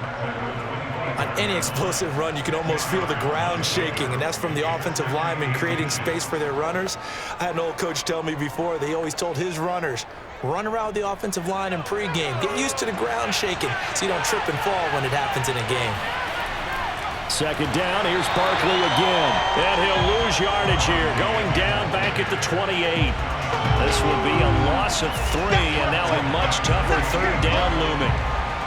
On any explosive run, you can almost feel the ground shaking, and that's from the offensive linemen creating space for their runners. I had an old coach tell me before, they always told his runners, run around the offensive line in pregame. Get used to the ground shaking so you don't trip and fall when it happens in a game. Second down, here's Barkley again. And he'll lose yardage here, going down back at the 28. This will be a loss of 3, and now a much tougher third down looming.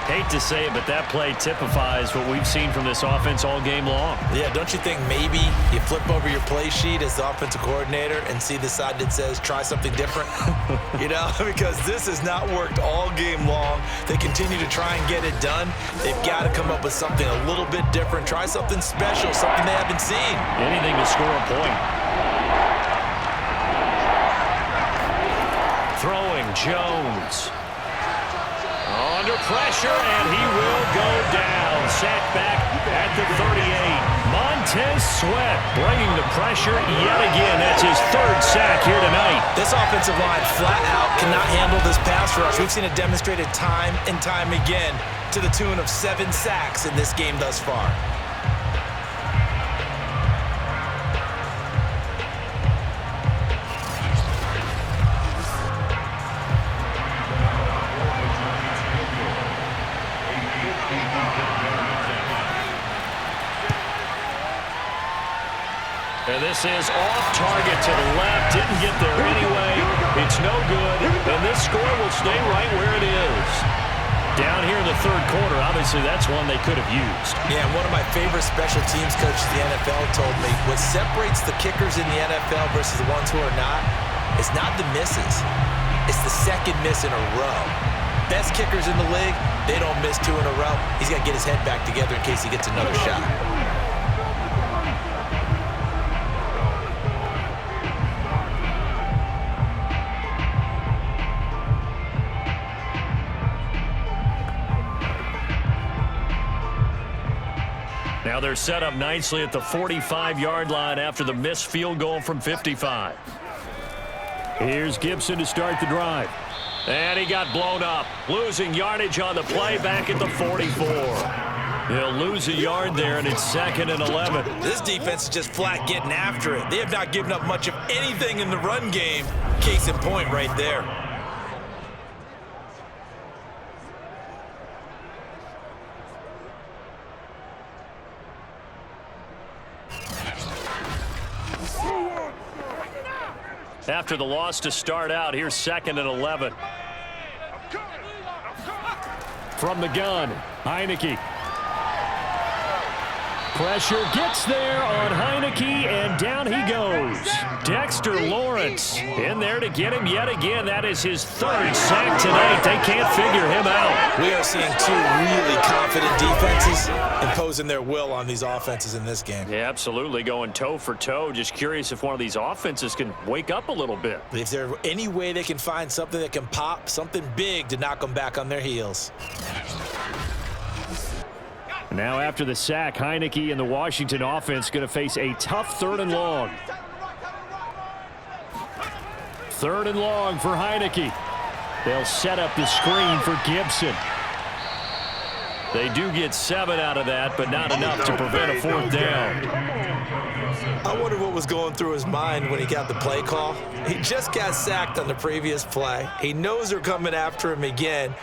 Hate to say it, but that play typifies what we've seen from this offense all game long. Yeah, don't you think maybe you flip over your play sheet as the offensive coordinator and see the side that says try something different? You know, because this has not worked all game long. They continue to try and get it done. They've got to come up with something a little bit different. Try something special, something they haven't seen. Anything to score a point. Throwing Jones. Under pressure, and he will go down. Sacked back at the 38. Montez Sweat bringing the pressure yet again. That's his 3rd sack here tonight. This offensive line flat out cannot handle this pass rush. We've seen it demonstrated time and time again to the tune of 7 sacks in this game thus far. And this is off target to the left. Didn't get there anyway. It's no good. And this score will stay right where it is. Down here in the 3rd quarter, obviously that's one they could have used. Yeah, and one of my favorite special teams coaches in the NFL told me what separates the kickers in the NFL versus the ones who are not is not the misses. It's the second miss in a row. Best kickers in the league, they don't miss 2 in a row. He's got to get his head back together in case he gets another shot. Now they're set up nicely at the 45-yard line after the missed field goal from 55. Here's Gibson to start the drive. And he got blown up. Losing yardage on the play back at the 44. He'll lose a yard there, and it's 2nd and 11. This defense is just flat getting after it. They have not given up much of anything in the run game. Case in point right there. After the loss to start out, here's 2nd and 11. From the gun, Heineke. Pressure gets there on Heineke, and down he goes. Dexter Lawrence in there to get him yet again. That is his 3rd sack tonight. They can't figure him out. We are seeing 2 really confident defenses imposing their will on these offenses in this game. Yeah, absolutely, going toe for toe. Just curious if one of these offenses can wake up a little bit. If there's any way they can find something that can pop, something big to knock them back on their heels. Now after the sack, Heineke and the Washington offense going to face a tough 3rd and long. 3rd and long for Heineke. They'll set up the screen for Gibson. They do get 7 out of that, but not enough to prevent a 4th down. I wonder what was going through his mind when he got the play call. He just got sacked on the previous play. He knows they're coming after him again.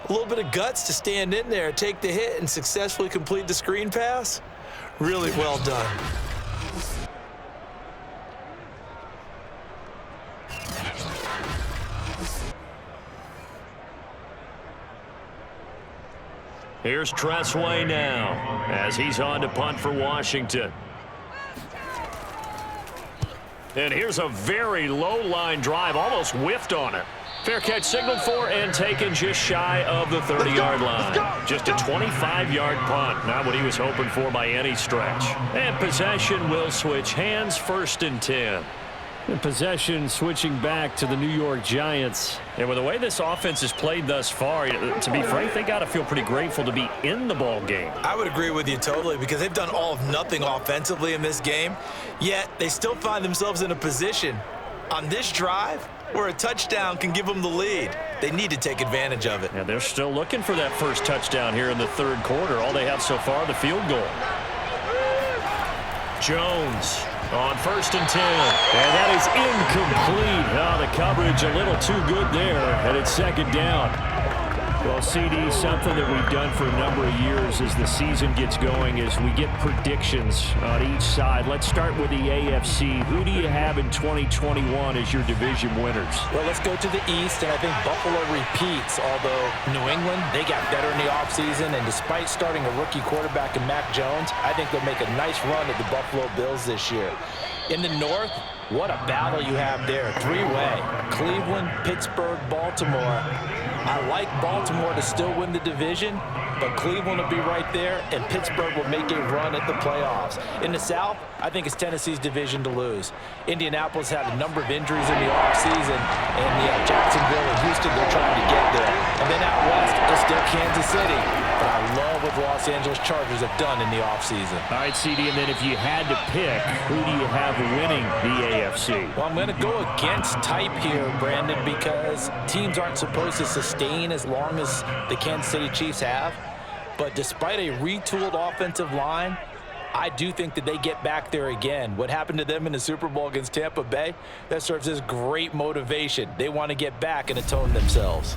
A little bit of guts to stand in there, take the hit, and successfully complete the screen pass. Really well done. Here's Tressway now as he's on to punt for Washington. And here's a very low line drive, almost whiffed on it. Fair catch signaled for and taken just shy of the 30-yard line. Just a 25-yard punt, not what he was hoping for by any stretch. And possession will switch hands, 1st and 10. And possession switching back to the New York Giants. And with the way this offense has played thus far, to be frank, they got to feel pretty grateful to be in the ball game. I would agree with you totally because they've done all of nothing offensively in this game, yet they still find themselves in a position on this drive where a touchdown can give them the lead. They need to take advantage of it. And they're still looking for that first touchdown here in the 3rd quarter. All they have so far, the field goal. Jones on 1st and 10. And that is incomplete. Oh, the coverage a little too good there, and it's 2nd down. Well, CD, something that we've done for a number of years as the season gets going is we get predictions on each side. Let's start with the AFC. Who do you have in 2021 as your division winners? Well, let's go to the East, and I think Buffalo repeats, although New England, they got better in the offseason, and despite starting a rookie quarterback in Mac Jones, I think they'll make a nice run at the Buffalo Bills this year. In the North, what a battle you have there. 3-way. Cleveland, Pittsburgh, Baltimore. I like Baltimore to still win the division, but Cleveland will be right there, and Pittsburgh will make a run at the playoffs. In the South, I think it's Tennessee's division to lose. Indianapolis had a number of injuries in the offseason, and Jacksonville and Houston, they're trying to get there. And then out west, it's still Kansas City. But I love what the Los Angeles Chargers have done in the offseason. All right, CD, and then if you had to pick, who do you have winning the AFC? Well, I'm going to go against type here, Brandon, because teams aren't supposed to sustain as long as the Kansas City Chiefs have. But despite a retooled offensive line, I do think that they get back there again. What happened to them in the Super Bowl against Tampa Bay, that serves as great motivation. They want to get back and atone themselves.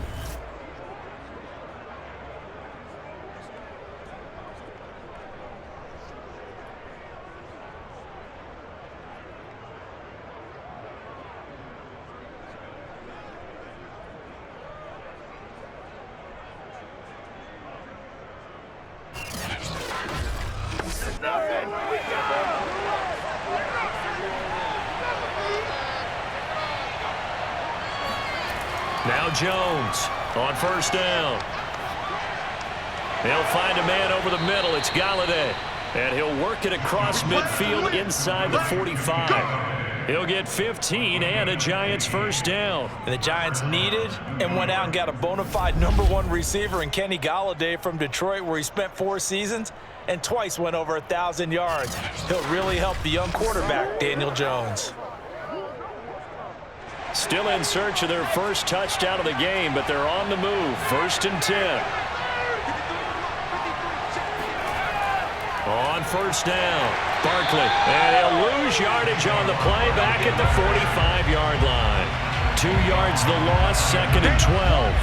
Now Jones on 1st down. He'll find a man over the middle. It's Galladay. And he'll work it across midfield inside the 45. He'll get 15 and a Giants 1st down. And the Giants needed and went out and got a bona fide #1 receiver in Kenny Galladay from Detroit, where he spent 4 seasons and twice went over 1,000 yards. He'll really help the young quarterback, Daniel Jones. Still in search of their first touchdown of the game, but they're on the move. 1st and 10. On 1st down, Barkley. And he'll lose yardage on the play back at the 45-yard line. 2 yards the loss, 2nd and 12.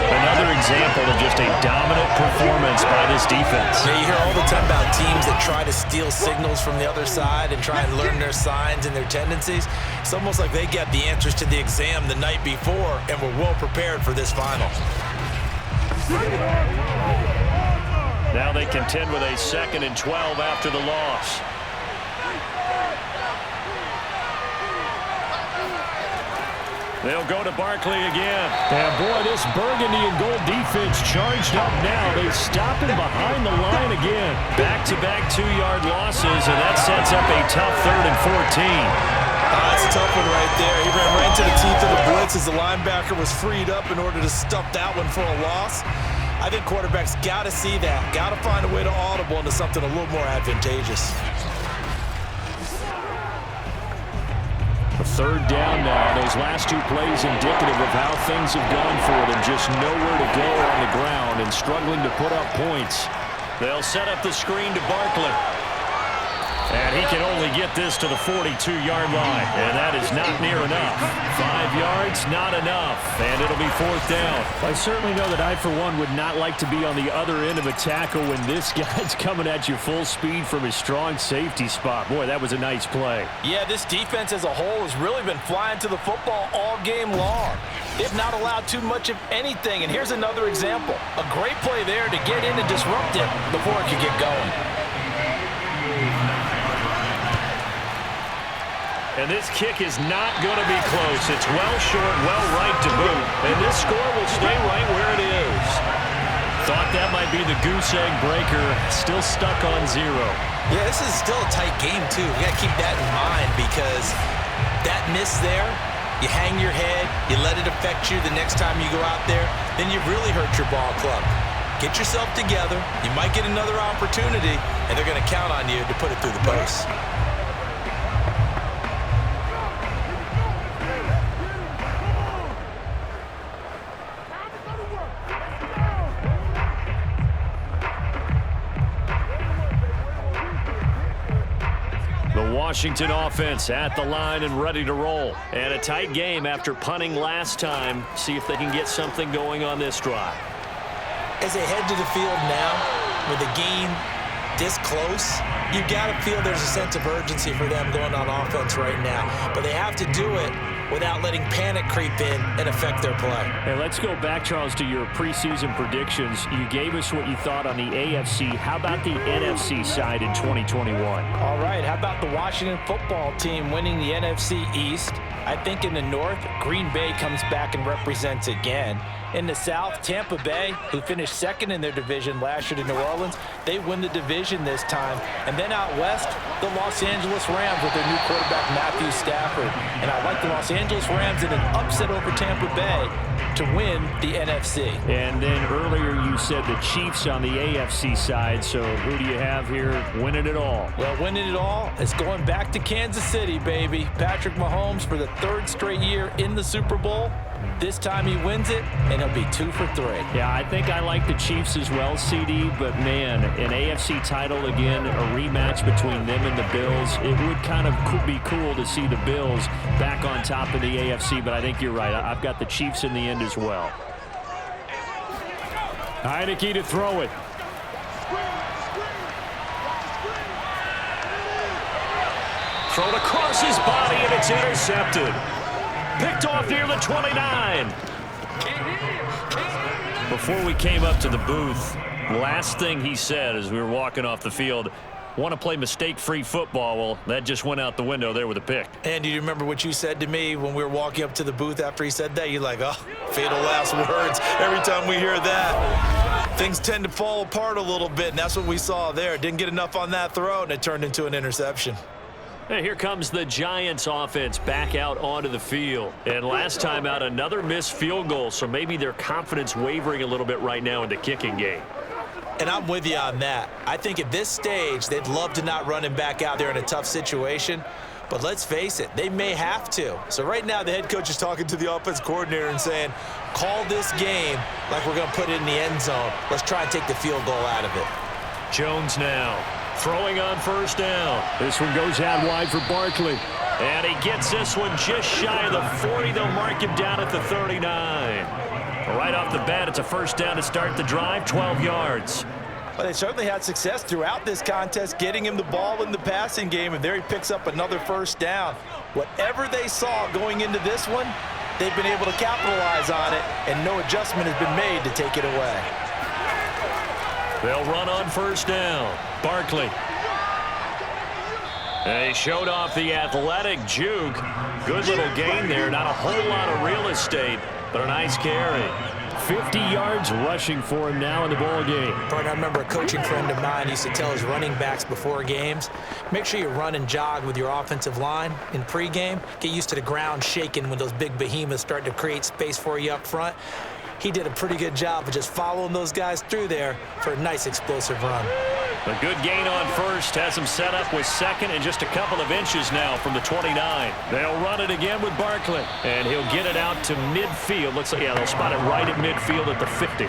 Another example of just a dominant performance by this defense. Now, you hear all the time about teams that try to steal signals from the other side and try and learn their signs and their tendencies. It's almost like they get the answers to the exam the night before and were well prepared for this final. Now they contend with a 2nd and 12 after the loss. They'll go to Barkley again. And boy, this burgundy and gold defense charged up now. They stop him behind the line again. Back-to-back 2-yard losses, and that sets up a tough 3rd and 14. That's a tough one right there. He ran right into the teeth of the blitz as the linebacker was freed up in order to stuff that one for a loss. I think quarterbacks got to see that. Got to find a way to audible into something a little more advantageous. 3rd down now. Those last 2 plays indicative of how things have gone for them. Just nowhere to go on the ground and struggling to put up points. They'll set up the screen to Barkley. And he can only get this to the 42-yard line, and that is not near enough. 5 yards, not enough, and it'll be 4th down. I certainly know that I, for one, would not like to be on the other end of a tackle when this guy's coming at you full speed from his strong safety spot. Boy, that was a nice play. Yeah, this defense as a whole has really been flying to the football all game long. They've not allowed too much of anything, and here's another example. A great play there to get in and disrupt it before it could get going. And this kick is not going to be close. It's well short, well right to boot. And this score will stay right where it is. Thought that might be the goose egg breaker. Still stuck on 0. Yeah, this is still a tight game, too. We got to keep that in mind because that miss there, you hang your head, you let it affect you the next time you go out there, then you really hurt your ball club. Get yourself together. You might get another opportunity, and they're going to count on you to put it through the post. Washington offense at the line and ready to roll. And a tight game after punting last time. See if they can get something going on this drive. As they head to the field now, with the game this close, you got to feel there's a sense of urgency for them going on offense right now. But they have to do it without letting panic creep in and affect their play. Hey, let's go back, Charles, to your preseason predictions. You gave us what you thought on the AFC. How about the NFC side in 2021? All right, how about the Washington football team winning the NFC East? I think in the North, Green Bay comes back and represents again. In the South, Tampa Bay, who finished second in their division last year to New Orleans, they win the division this time. And then out West, the Los Angeles Rams with their new quarterback, Matthew Stafford. And I like the Los Angeles Rams in an upset over Tampa Bay to win the NFC. And then earlier you said the Chiefs on the AFC side, so who do you have here winning it all? Well, winning it all is going back to Kansas City, baby. Patrick Mahomes for the 3rd straight year in the Super Bowl. This time he wins it, and he'll be 2 for 3. Yeah, I think I like the Chiefs as well, CD, but man, an AFC title again, a rematch between them and the Bills. It would kind of be cool to see the Bills back on top of the AFC, but I think you're right. I've got the Chiefs in the end as well. Heineke to throw it. Thrown across his body, and it's intercepted. Picked off near the 29. Before we came up to the booth, last thing he said as we were walking off the field, want to play mistake-free football. Well, that just went out the window there with a pick. And do you remember what you said to me when we were walking up to the booth after he said that? You're like, oh, fatal last words. Every time we hear that, things tend to fall apart a little bit, and that's what we saw there. Didn't get enough on that throw, and it turned into an interception. And here comes the Giants offense back out onto the field. And last time out, another missed field goal, so maybe their confidence wavering a little bit right now in the kicking game. And I'm with you on that. I think at this stage, they'd love to not run him back out there in a tough situation. But let's face it, they may have to. So right now, the head coach is talking to the offense coordinator and saying, call this game like we're going to put it in the end zone. Let's try and take the field goal out of it. Jones now. Throwing on 1st down. This one goes out wide for Barkley. And he gets this one just shy of the 40. They'll mark him down at the 39. Right off the bat, it's a 1st down to start the drive, 12 yards. Well, they certainly had success throughout this contest, getting him the ball in the passing game, and there he picks up another 1st down. Whatever they saw going into this one, they've been able to capitalize on it, and no adjustment has been made to take it away. They'll run on 1st down. Barkley. They showed off the athletic juke. Good little gain there. Not a whole lot of real estate, but a nice carry. 50 yards rushing for him now in the ball game. Partner, I remember a coaching friend of mine used to tell his running backs before games, make sure you run and jog with your offensive line in pregame. Get used to the ground shaking when those big behemoths start to create space for you up front. He did a pretty good job of just following those guys through there for a nice explosive run. A good gain on 1st has him set up with 2nd and just a couple of inches now from the 29. They'll run it again with Barkley, and he'll get it out to midfield. Looks like, yeah, they'll spot it right at midfield at the 50.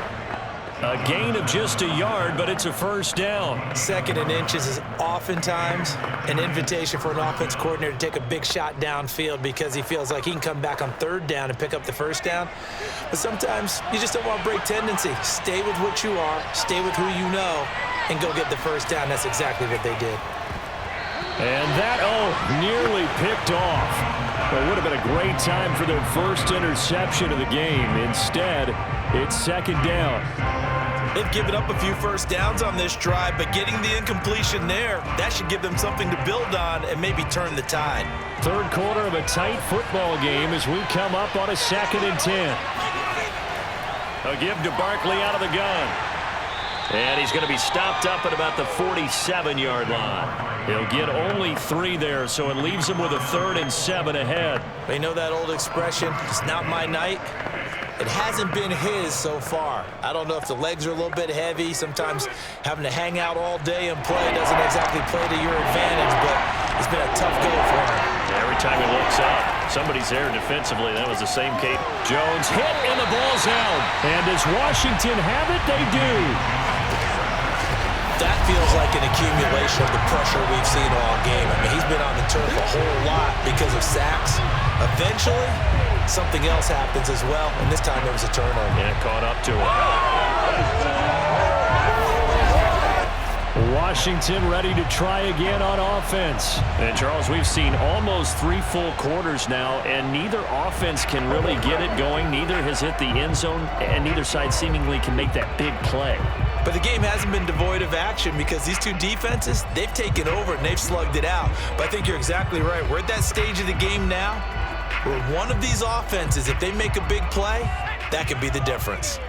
A gain of just a yard, but it's a first down. 2nd and inches is oftentimes an invitation for an offense coordinator to take a big shot downfield because he feels like he can come back on 3rd down and pick up the first down. But sometimes you just don't want to break tendency. Stay with what you are, stay with who you know, and go get the first down. That's exactly what they did. And that, nearly picked off. Well, it would have been a great time for their first interception of the game. Instead, it's 2nd down. They've given up a few first downs on this drive, but getting the incompletion there, that should give them something to build on and maybe turn the tide. 3rd quarter of a tight football game as we come up on a 2nd and 10. A give to Barkley out of the gun. And he's going to be stopped up at about the 47-yard line. He'll get only 3 there, so it leaves him with a 3rd and 7 ahead. They know that old expression, it's not my night. It hasn't been his so far. I don't know if the legs are a little bit heavy. Sometimes having to hang out all day and play doesn't exactly play to your advantage, but it's been a tough go for him. Every time he looks up, somebody's there defensively. That was the same Kate. Jones hit, and the ball's out. And does Washington have it? They do. That feels like an accumulation of the pressure we've seen all game. I mean, he's been on the turf a whole lot because of sacks. Eventually, something else happens as well, and this time it was a turnover. And it caught up to him. Washington ready to try again on offense. And, Charles, we've seen almost 3 full quarters now, and neither offense can really get it going. Neither has hit the end zone, and neither side seemingly can make that big play. But the game hasn't been devoid of action because these two defenses, they've taken over and they've slugged it out. But I think you're exactly right. We're at that stage of the game now where one of these offenses, if they make a big play, that could be the difference.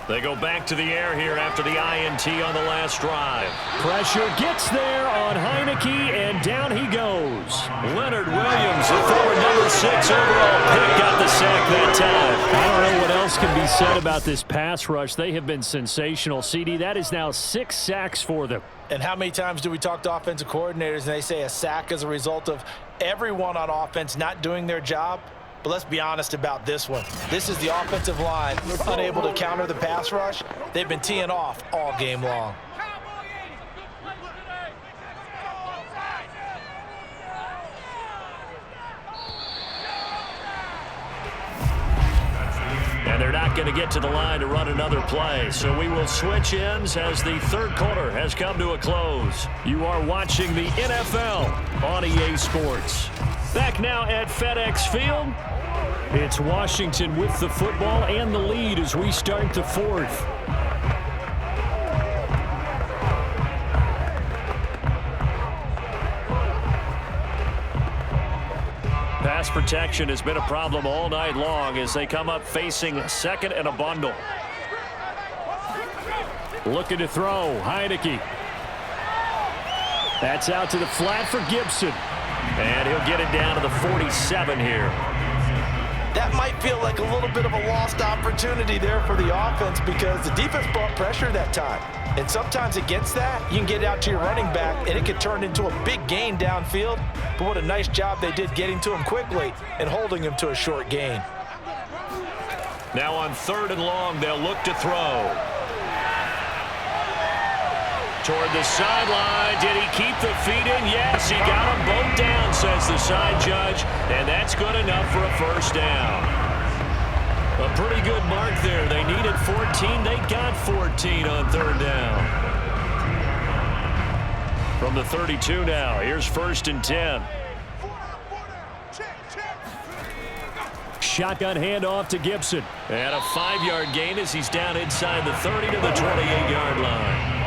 They go back to the air here after the INT on the last drive. Pressure gets there on Heineke, and down he goes. Leonard Williams, the former number 6 overall pick, got the sack that time. I don't know what else can be said about this pass rush. They have been sensational. CD, that is now 6 sacks for them. And how many times do we talk to offensive coordinators and they say a sack is a result of everyone on offense not doing their job? But let's be honest about this one. This is the offensive line unable to counter the pass rush. They've been teeing off all game long. And they're not going to get to the line to run another play. So we will switch ends as the 3rd quarter has come to a close. You are watching the NFL on EA Sports. Back now at FedEx Field. It's Washington with the football and the lead as we start the 4th. Pass protection has been a problem all night long as they come up facing 2nd and a bundle. Looking to throw, Heineke. That's out to the flat for Gibson. And he'll get it down to the 47 here. That might feel like a little bit of a lost opportunity there for the offense because the defense brought pressure that time. And sometimes against that, you can get out to your running back, and it could turn into a big gain downfield. But what a nice job they did getting to him quickly and holding him to a short gain. Now on 3rd and long, they'll look to throw. Toward the sideline. Did he keep the feet in? Yes, he got them both down, says the side judge. And that's good enough for a first down. A pretty good mark there. They needed 14. They got 14 on 3rd down. From the 32 now, here's 1st and 10. Shotgun handoff to Gibson. And a 5-yard gain as he's down inside the 30 to the 28-yard line.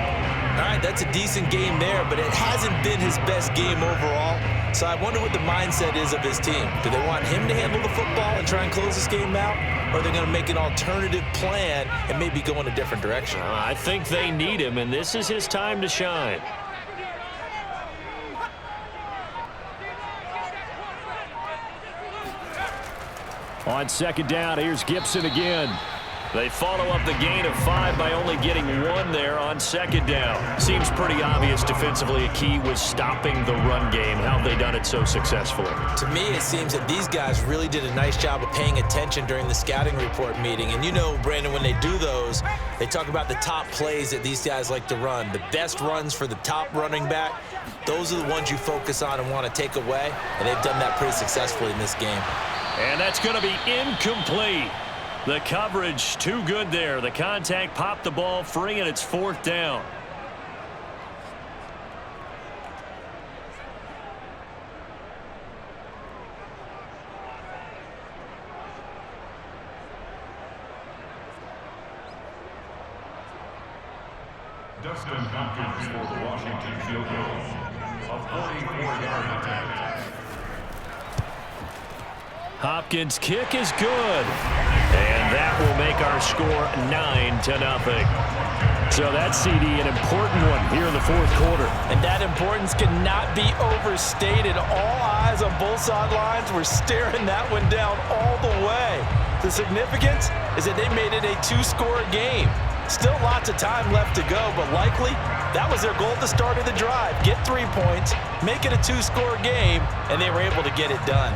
All right, that's a decent game there, but it hasn't been his best game overall. So I wonder what the mindset is of his team. Do they want him to handle the football and try and close this game out? Or are they going to make an alternative plan and maybe go in a different direction? I think they need him, and this is his time to shine. On 2nd down, here's Gibson again. They follow up the gain of 5 by only getting 1 there on second down. Seems pretty obvious defensively a key was stopping the run game. How have they done it so successfully? To me, it seems that these guys really did a nice job of paying attention during the scouting report meeting. And you know, Brandon, when they do those, they talk about the top plays that these guys like to run. The best runs for the top running back, those are the ones you focus on and want to take away. And they've done that pretty successfully in this game. And that's going to be incomplete. The coverage too good there. The contact popped the ball free, and it's 4th down. Dustin Hopkins for the Washington field goal. A 44-yard attempt. Hopkins' kick is good. And that will make our score 9-0. So that, CD, an important one here in the 4th quarter. And that importance cannot be overstated. All eyes on both sidelines were staring that one down all the way. The significance is that they made it a 2-score game. Still lots of time left to go, but likely that was their goal at the start of the drive. Get 3 points, make it a 2-score game, and they were able to get it done.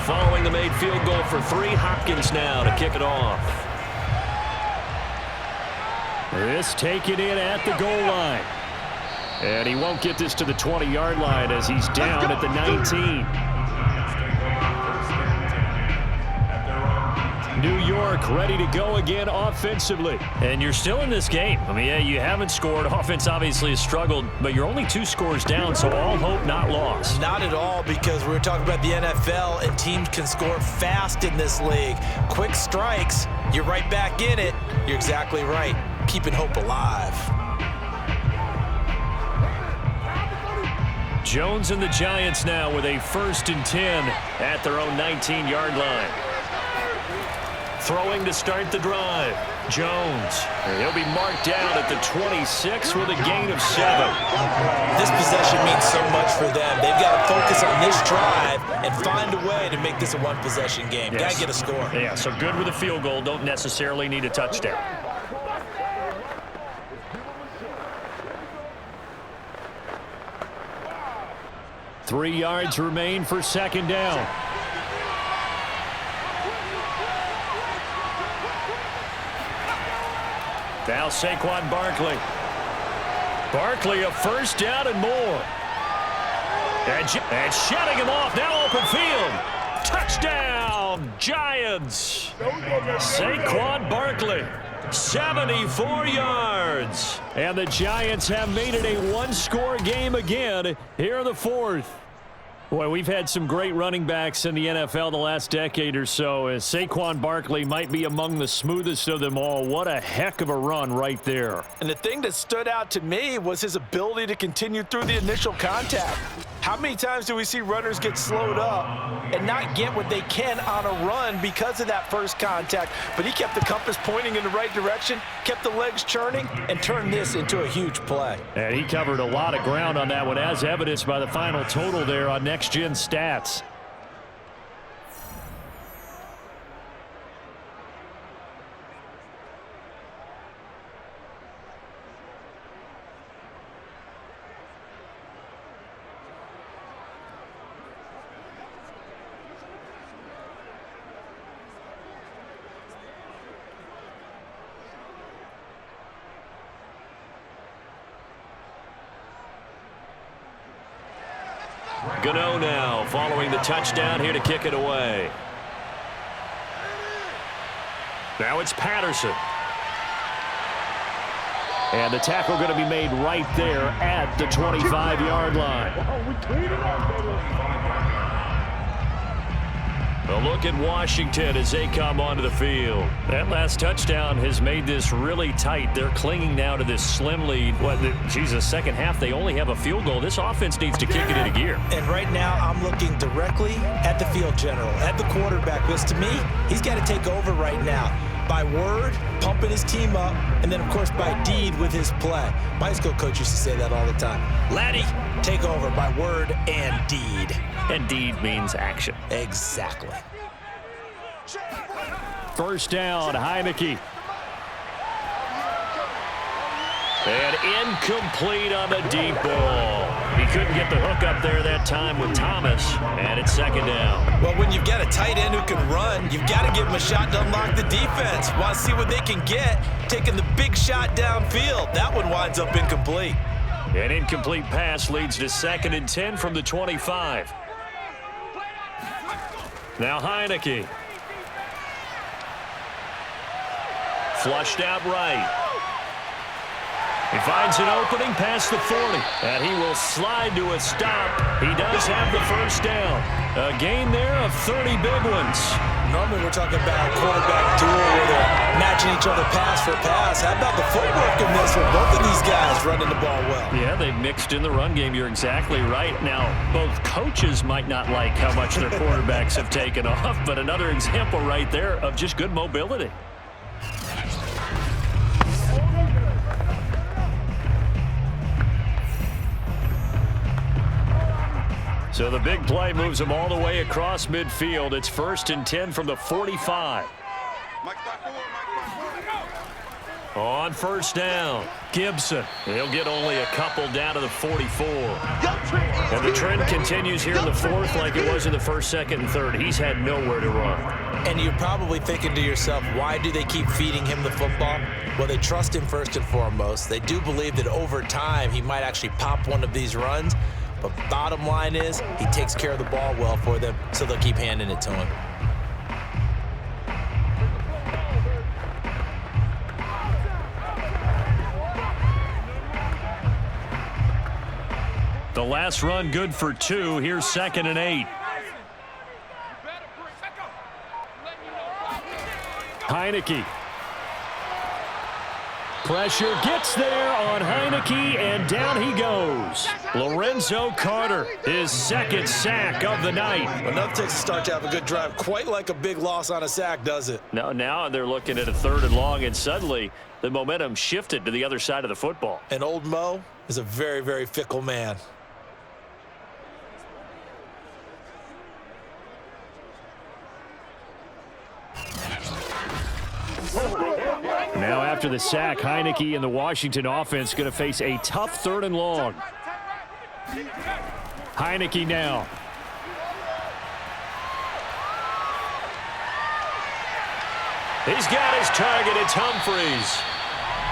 Following the made field goal for 3, Hopkins now to kick it off. This taken in at the goal line. And he won't get this to the 20-yard line as he's down at the 19. New York ready to go again offensively. And you're still in this game. I mean, yeah, you haven't scored. Offense obviously has struggled, but you're only 2 scores down, so all hope not lost. Not at all, because we were talking about the NFL, and teams can score fast in this league. Quick strikes, you're right back in it. You're exactly right. Keeping hope alive. Jones and the Giants now with a 1st and 10 at their own 19-yard line. Throwing to start the drive. Jones. He'll be marked down at the 26 with a gain of 7. This possession means so much for them. They've got to focus on this drive and find a way to make this a 1-possession game. Yes. Got to get a score. Yeah, so good with a field goal. Don't necessarily need a touchdown. Three yards remain for second down. Now Saquon Barkley. Barkley a 1st down and more. And shutting him off. Now open field. Touchdown, Giants. Saquon Barkley. 74 yards. And the Giants have made it a 1-score game again here in the 4th. Boy, we've had some great running backs in the NFL the last decade or so. As Saquon Barkley might be among the smoothest of them all. What a heck of a run right there. And the thing that stood out to me was his ability to continue through the initial contact. How many times do we see runners get slowed up and not get what they can on a run because of that first contact? But he kept the compass pointing in the right direction, kept the legs churning, and turned this into a huge play. And he covered a lot of ground on that one, as evidenced by the final total there on Next Gen Stats. Gano now following the touchdown here to kick it away. Now it's Patterson. And the tackle going to be made right there at the 25-yard line. A look at Washington as they come onto the field. That last touchdown has made this really tight. They're clinging now to this slim lead. Second half, they only have a field goal. This offense needs to kick it into gear. And right now, I'm looking directly at the field general, at the quarterback, because to me, he's got to take over right now. by word, pumping his team up, and then, of course, by deed with his play. My high school coach used to say that all the time. Laddie, take over by word and deed. And deed means action. Exactly. First down, Heineke. And incomplete on the deep ball. He couldn't get the hook up there that time with Thomas, and it's second down. Well, when you've got a tight end who can run, you've got to give him a shot to unlock the defense. Want to see what they can get, taking the big shot downfield. That one winds up incomplete. An incomplete pass leads to 2nd and 10 from the 25. Now Heineke. Flushed out right. He finds an opening past the 40, and he will slide to a stop. He does have the first down. A gain there of 30 big ones. Normally we're talking about a quarterback duel where they're matching each other pass for pass. How about the footwork in this with both of these guys running the ball well? Yeah, they've mixed in the run game. You're exactly right. Now, both coaches might not like how much their quarterbacks have taken off, but another example right there of just good mobility. So the big play moves them all the way across midfield. It's 1st and 10 from the 45. On first down, Gibson. He'll get only a couple down to the 44. And the trend continues here in the 4th like it was in the 1st, 2nd, and 3rd. He's had nowhere to run. And you're probably thinking to yourself, why do they keep feeding him the football? Well, they trust him first and foremost. They do believe that over time he might actually pop one of these runs. But bottom line is, he takes care of the ball well for them, so they'll keep handing it to him. The last run good for 2. Here's 2nd and 8. Heineke. Pressure gets there on Heineke, and down he goes. Lorenzo Carter, his 2nd sack of the night. Enough takes a start to have a good drive. Quite like a big loss on a sack, does it? Now they're looking at a 3rd and long, and suddenly the momentum shifted to the other side of the football. And old Mo is a very, very fickle man. Now after the sack, Heineke and the Washington offense going to face a tough 3rd and long. Heineke now. He's got his target. It's Humphries.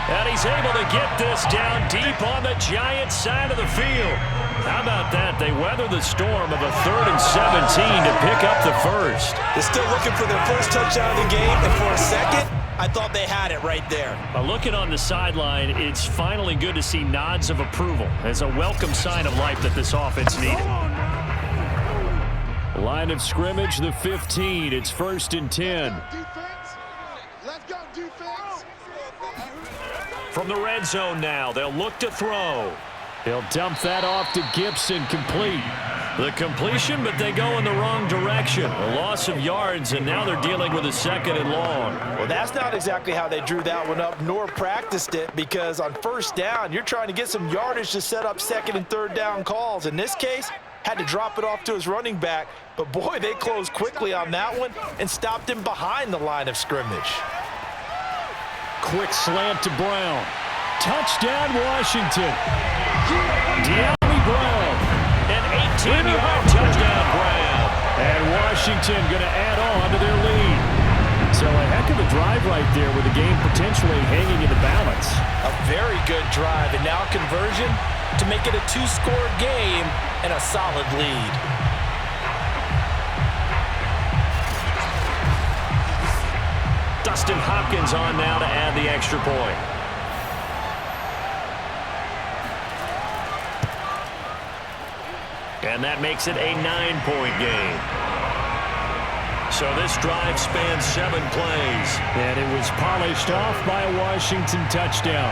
And he's able to get this down deep on the Giants side of the field. How about that? They weather the storm of a 3rd and 17 to pick up the first. They're still looking for their first touchdown of the game, and for a second, I thought they had it right there. Looking on the sideline, it's finally good to see nods of approval as a welcome sign of life that this offense needed. Line of scrimmage, the 15. It's 1st and 10. Let's go, defense. From the red zone now, they'll look to throw. He'll dump that off to Gibson, complete. The completion, but they go in the wrong direction. A loss of yards, and now they're dealing with a 2nd and long. Well, that's not exactly how they drew that one up, nor practiced it, because on 1st down, you're trying to get some yardage to set up 2nd and 3rd down calls. In this case, had to drop it off to his running back, but boy, they closed quickly on that one and stopped him behind the line of scrimmage. Quick slant to Brown. Touchdown, Washington. De'Ami Brown. An 18-yard touchdown, Brown. And Washington going to add on to their lead. So a heck of a drive right there with the game potentially hanging in the balance. A very good drive, and now conversion to make it a 2-score game and a solid lead. Dustin Hopkins on now to add the extra point. And that makes it a 9-point game. So this drive spans 7 plays. And it was polished off by a Washington touchdown.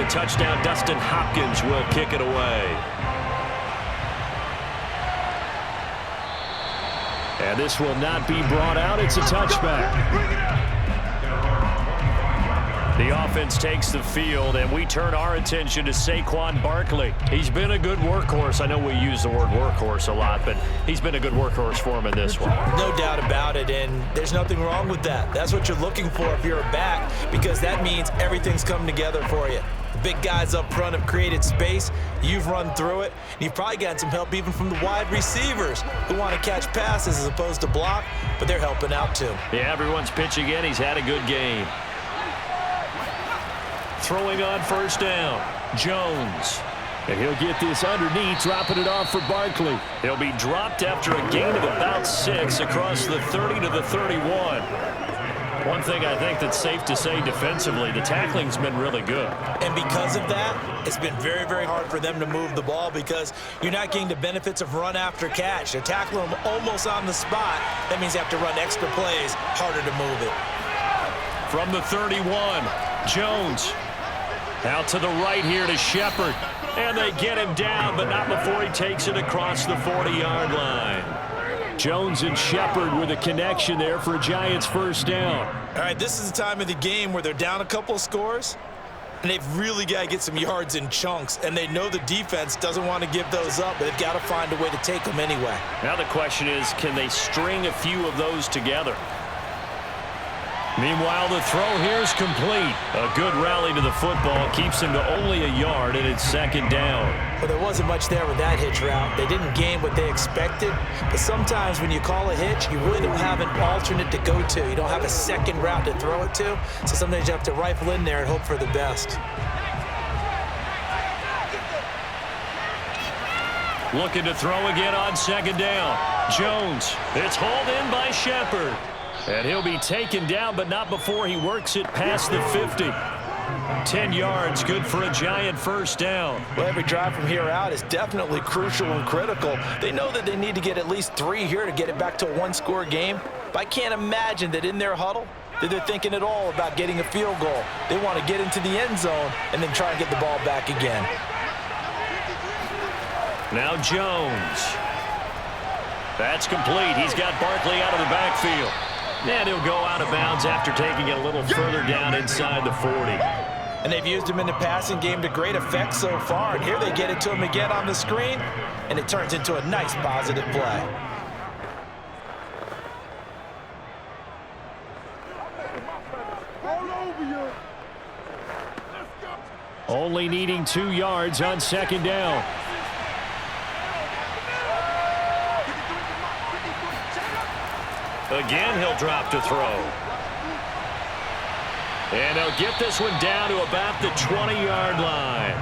the touchdown. Dustin Hopkins will kick it away. And this will not be brought out. It's a touchback. The offense takes the field, and we turn our attention to Saquon Barkley. He's been a good workhorse. I know we use the word workhorse a lot, but he's been a good workhorse for him in this one. No doubt about it, and there's nothing wrong with that. That's what you're looking for if you're a back, because that means everything's come together for you. The big guys up front have created space. You've run through it. And you've probably gotten some help even from the wide receivers who want to catch passes as opposed to block, but they're helping out too. Yeah, everyone's pitching in. He's had a good game. Throwing on first down, Jones. And he'll get this underneath, dropping it off for Barkley. He'll be dropped after a gain of about 6 across the 30 to the 31. One thing I think that's safe to say defensively, the tackling's been really good. And because of that, it's been very, very hard for them to move the ball because you're not getting the benefits of run after catch. They're tackling them almost on the spot. That means they have to run extra plays, harder to move it. From the 31, Jones. Out to the right here to Shepard. And they get him down, but not before he takes it across the 40-yard line. Jones and Shepard with a connection there for a Giants first down. All right, this is the time of the game where they're down a couple of scores, and they've really got to get some yards in chunks, and they know the defense doesn't want to give those up, but they've got to find a way to take them anyway. Now the question is, can they string a few of those together? Meanwhile, the throw here is complete. A good rally to the football keeps him to only a yard, and it's second down. Well, there wasn't much there with that hitch route. They didn't gain what they expected, but sometimes when you call a hitch, you really don't have an alternate to go to. You don't have a second route to throw it to, so sometimes you have to rifle in there and hope for the best. Looking to throw again on second down. Jones. It's hauled in by Shepard. And he'll be taken down, but not before he works it past the 50. 10 yards, good for a Giant first down. Well, every drive from here out is definitely crucial and critical. They know that they need to get at least 3 here to get it back to a one-score game. But I can't imagine that in their huddle that they're thinking at all about getting a field goal. They want to get into the end zone and then try and get the ball back again. Now Jones. That's complete. He's got Barkley out of the backfield. And he'll go out of bounds after taking it a little further down inside the 40. And they've used him in the passing game to great effect so far. And here they get it to him again on the screen, and it turns into a nice positive play. Only needing 2 yards on second down. Again, he'll drop to throw. And he'll get this one down to about the 20-yard line.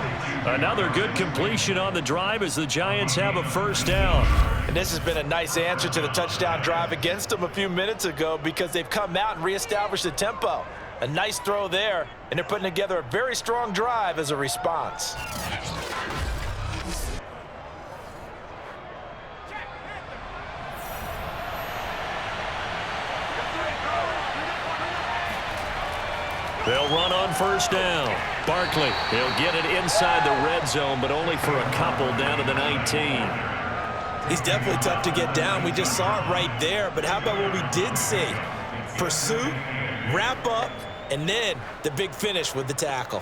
Another good completion on the drive as the Giants have a first down. And this has been a nice answer to the touchdown drive against them a few minutes ago because they've come out and reestablished the tempo. A nice throw there, and they're putting together a very strong drive as a response. They'll run on first down. Barkley, he'll get it inside the red zone, but only for a couple down to the 19. He's definitely tough to get down. We just saw it right there, but how about what we did see? Pursuit, wrap up, and then the big finish with the tackle.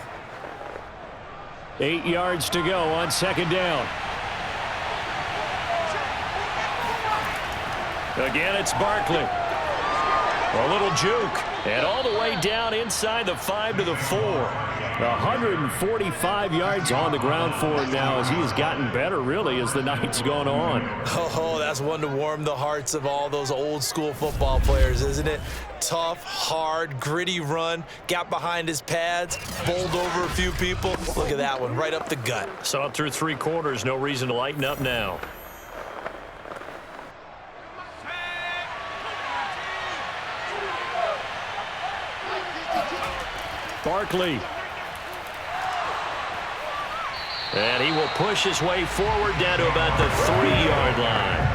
8 yards to go on second down. Again, it's Barkley. A little juke. And all the way down inside the 5 to the 4. 145 yards on the ground for him now as he has gotten better, really, as the night's gone on. Oh, that's one to warm the hearts of all those old school football players, isn't it? Tough, hard, gritty run, got behind his pads, bowled over a few people. Look at that one, right up the gut. Saw it through 3 quarters, no reason to lighten up now. Barkley. And he will push his way forward down to about the 3-yard line.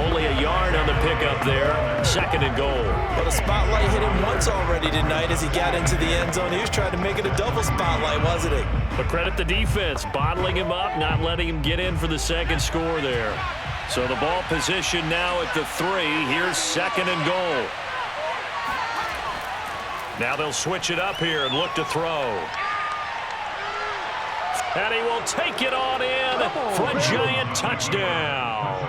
Only a yard on the pickup there. Second and goal. Well, the spotlight hit him once already. already tonight as he got into the end zone. He was trying to make it a double spotlight, wasn't he? But credit the defense, bottling him up, not letting him get in for the second score there. So the ball position now at the 3. Here's 2nd and goal. Now they'll switch it up here and look to throw. And he will take it on in for a Giant touchdown.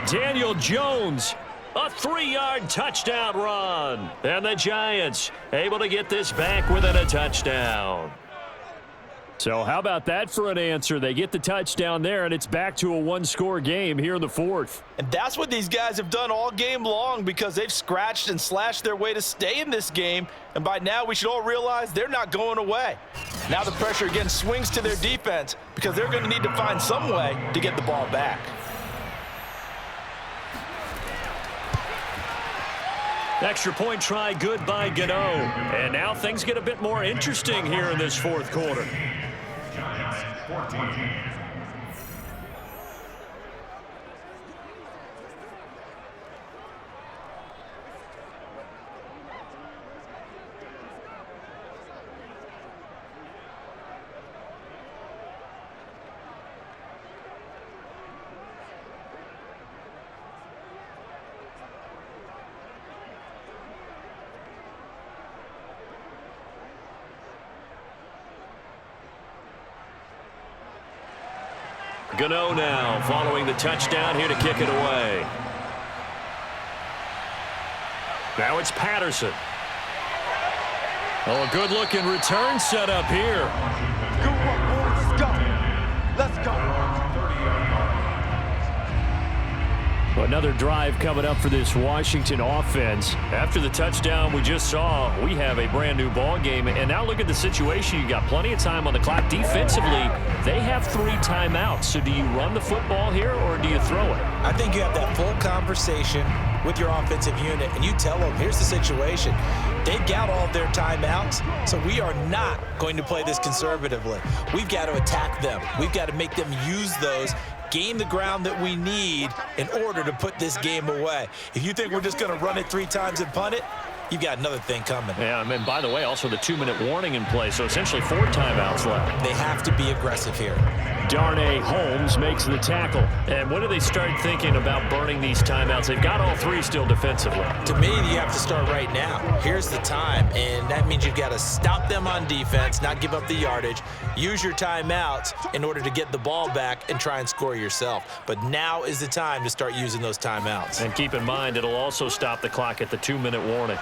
Daniel Jones, a 3-yard touchdown run. And the Giants able to get this back within a touchdown. So how about that for an answer? They get the touchdown there, and it's back to a 1-score game here in the 4th. And that's what these guys have done all game long because they've scratched and slashed their way to stay in this game. And by now, we should all realize they're not going away. Now the pressure again swings to their defense because they're going to need to find some way to get the ball back. Extra point try good by Gano. And now things get a bit more interesting here in this 4th quarter. Giants 14. Gano now following the touchdown here to kick it away. Now it's Patterson. Oh, a good-looking return set up here. Good work, boys. Let's go. Let's go. Another drive coming up for this Washington offense. After the touchdown we just saw, we have a brand new ball game. And now look at the situation. You got plenty of time on the clock. Defensively, they have 3 timeouts. So do you run the football here or do you throw it? I think you have that full conversation with your offensive unit, and you tell them, here's the situation. They've got all of their timeouts, so we are not going to play this conservatively. We've got to attack them. We've got to make them use those, gain the ground that we need in order to put this game away. If you think we're just going to run it 3 times and punt it, you've got another thing coming. Yeah, and by the way, also the 2-minute warning in play, so essentially 4 timeouts left. They have to be aggressive here. Darnay Holmes makes the tackle. And when do they start thinking about burning these timeouts? They've got all 3 still defensively. To me, you have to start right now. Here's the time, and that means you've got to stop them on defense, not give up the yardage, use your timeouts in order to get the ball back and try and score yourself. But now is the time to start using those timeouts. And keep in mind, it'll also stop the clock at the 2-minute warning.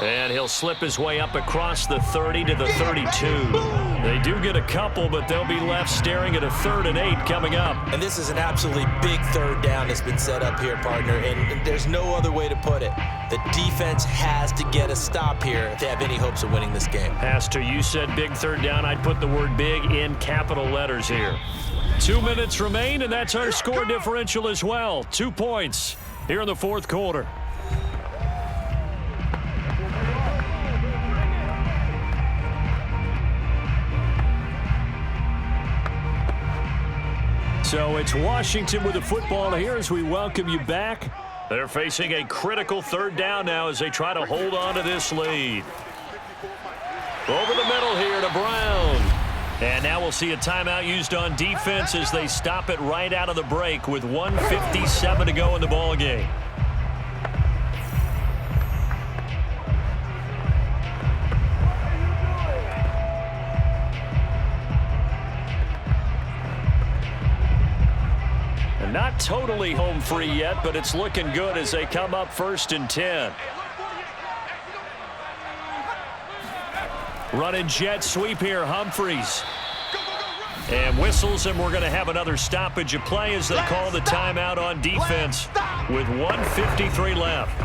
And he'll slip his way up across the 30 to the 32. They do get a couple, but they'll be left staring at a 3rd and 8 coming up. And this is an absolutely big 3rd down that's been set up here, partner, and there's no other way to put it. The defense has to get a stop here if they have any hopes of winning this game. Pastor, you said big 3rd down. I'd put the word big in capital letters here. 2 minutes remain, and that's our score differential as well. 2 points here in the 4th quarter. So it's Washington with the football here as we welcome you back. They're facing a critical 3rd down now as they try to hold on to this lead. Over the middle here to Brown. And now we'll see a timeout used on defense as they stop it right out of the break with 1:57 to go in the ball game. Not totally home free yet, but it's looking good as they come up 1st and 10. Running jet sweep here, Humphreys. And whistles, and we're going to have another stoppage of play as they call the timeout on defense with 1:53 left.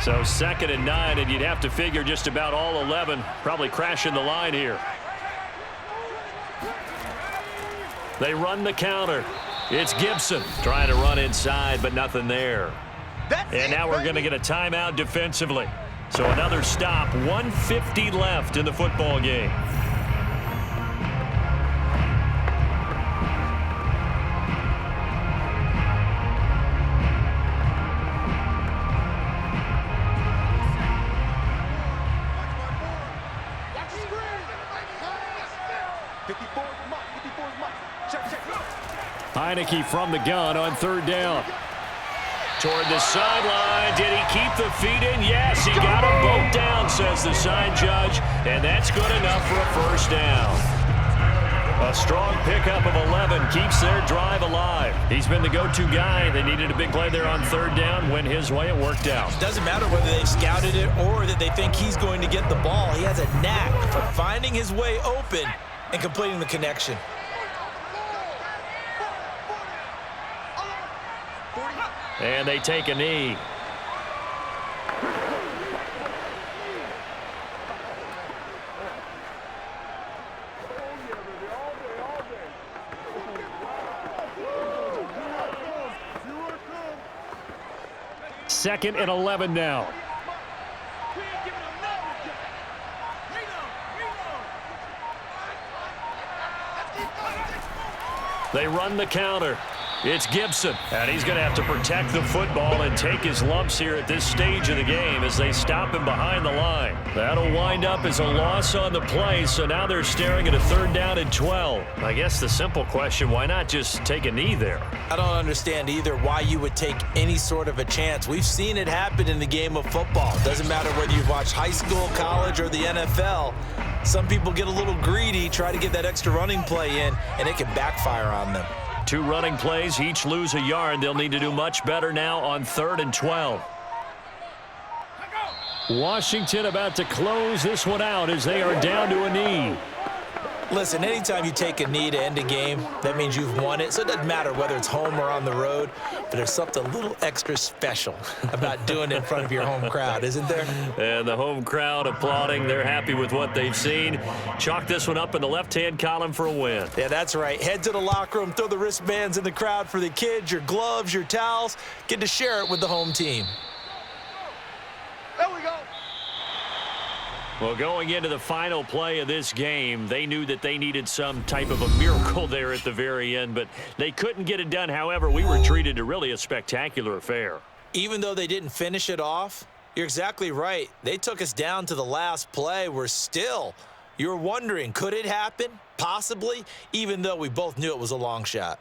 So 2nd and 9, and you'd have to figure just about all 11 probably crashing the line here. They run the counter. It's Gibson trying to run inside, but nothing there. And now we're going to get a timeout defensively. So another stop, 1:50 left in the football game. Heineke from the gun on 3rd down. Toward the sideline. Did he keep the feet in? Yes, he got them both down, says the sign judge, and that's good enough for a first down. A strong pickup of 11 keeps their drive alive. He's been the go-to guy. They needed a big play there on 3rd down. Went his way. It worked out. Doesn't matter whether they've scouted it or that they think he's going to get the ball. He has a knack for finding his way open and completing the connection. And they take a knee. Second and 11 now. They run the counter. It's Gibson, and he's going to have to protect the football and take his lumps here at this stage of the game as they stop him behind the line. That'll wind up as a loss on the play, so now they're staring at a 3rd down and 12. I guess the simple question, why not just take a knee there? I don't understand either why you would take any sort of a chance. We've seen it happen in the game of football. Doesn't matter whether you've watched high school, college, or the NFL. Some people get a little greedy, try to get that extra running play in, and it can backfire on them. 2 running plays, each lose a yard. They'll need to do much better now on 3rd and 12. Washington about to close this one out as they are down to a knee. Listen, anytime you take a knee to end a game, that means you've won it. So it doesn't matter whether it's home or on the road, but there's something a little extra special about doing it in front of your home crowd, isn't there? And the home crowd applauding. They're happy with what they've seen. Chalk this one up in the left-hand column for a win. Yeah, that's right. Head to the locker room, throw the wristbands in the crowd for the kids, your gloves, your towels. Get to share it with the home team. There we go. Well, going into the final play of this game, they knew that they needed some type of a miracle there at the very end, but they couldn't get it done. However, we were treated to really a spectacular affair. Even though they didn't finish it off, you're exactly right. They took us down to the last play. You're wondering, could it happen? Possibly, even though we both knew it was a long shot.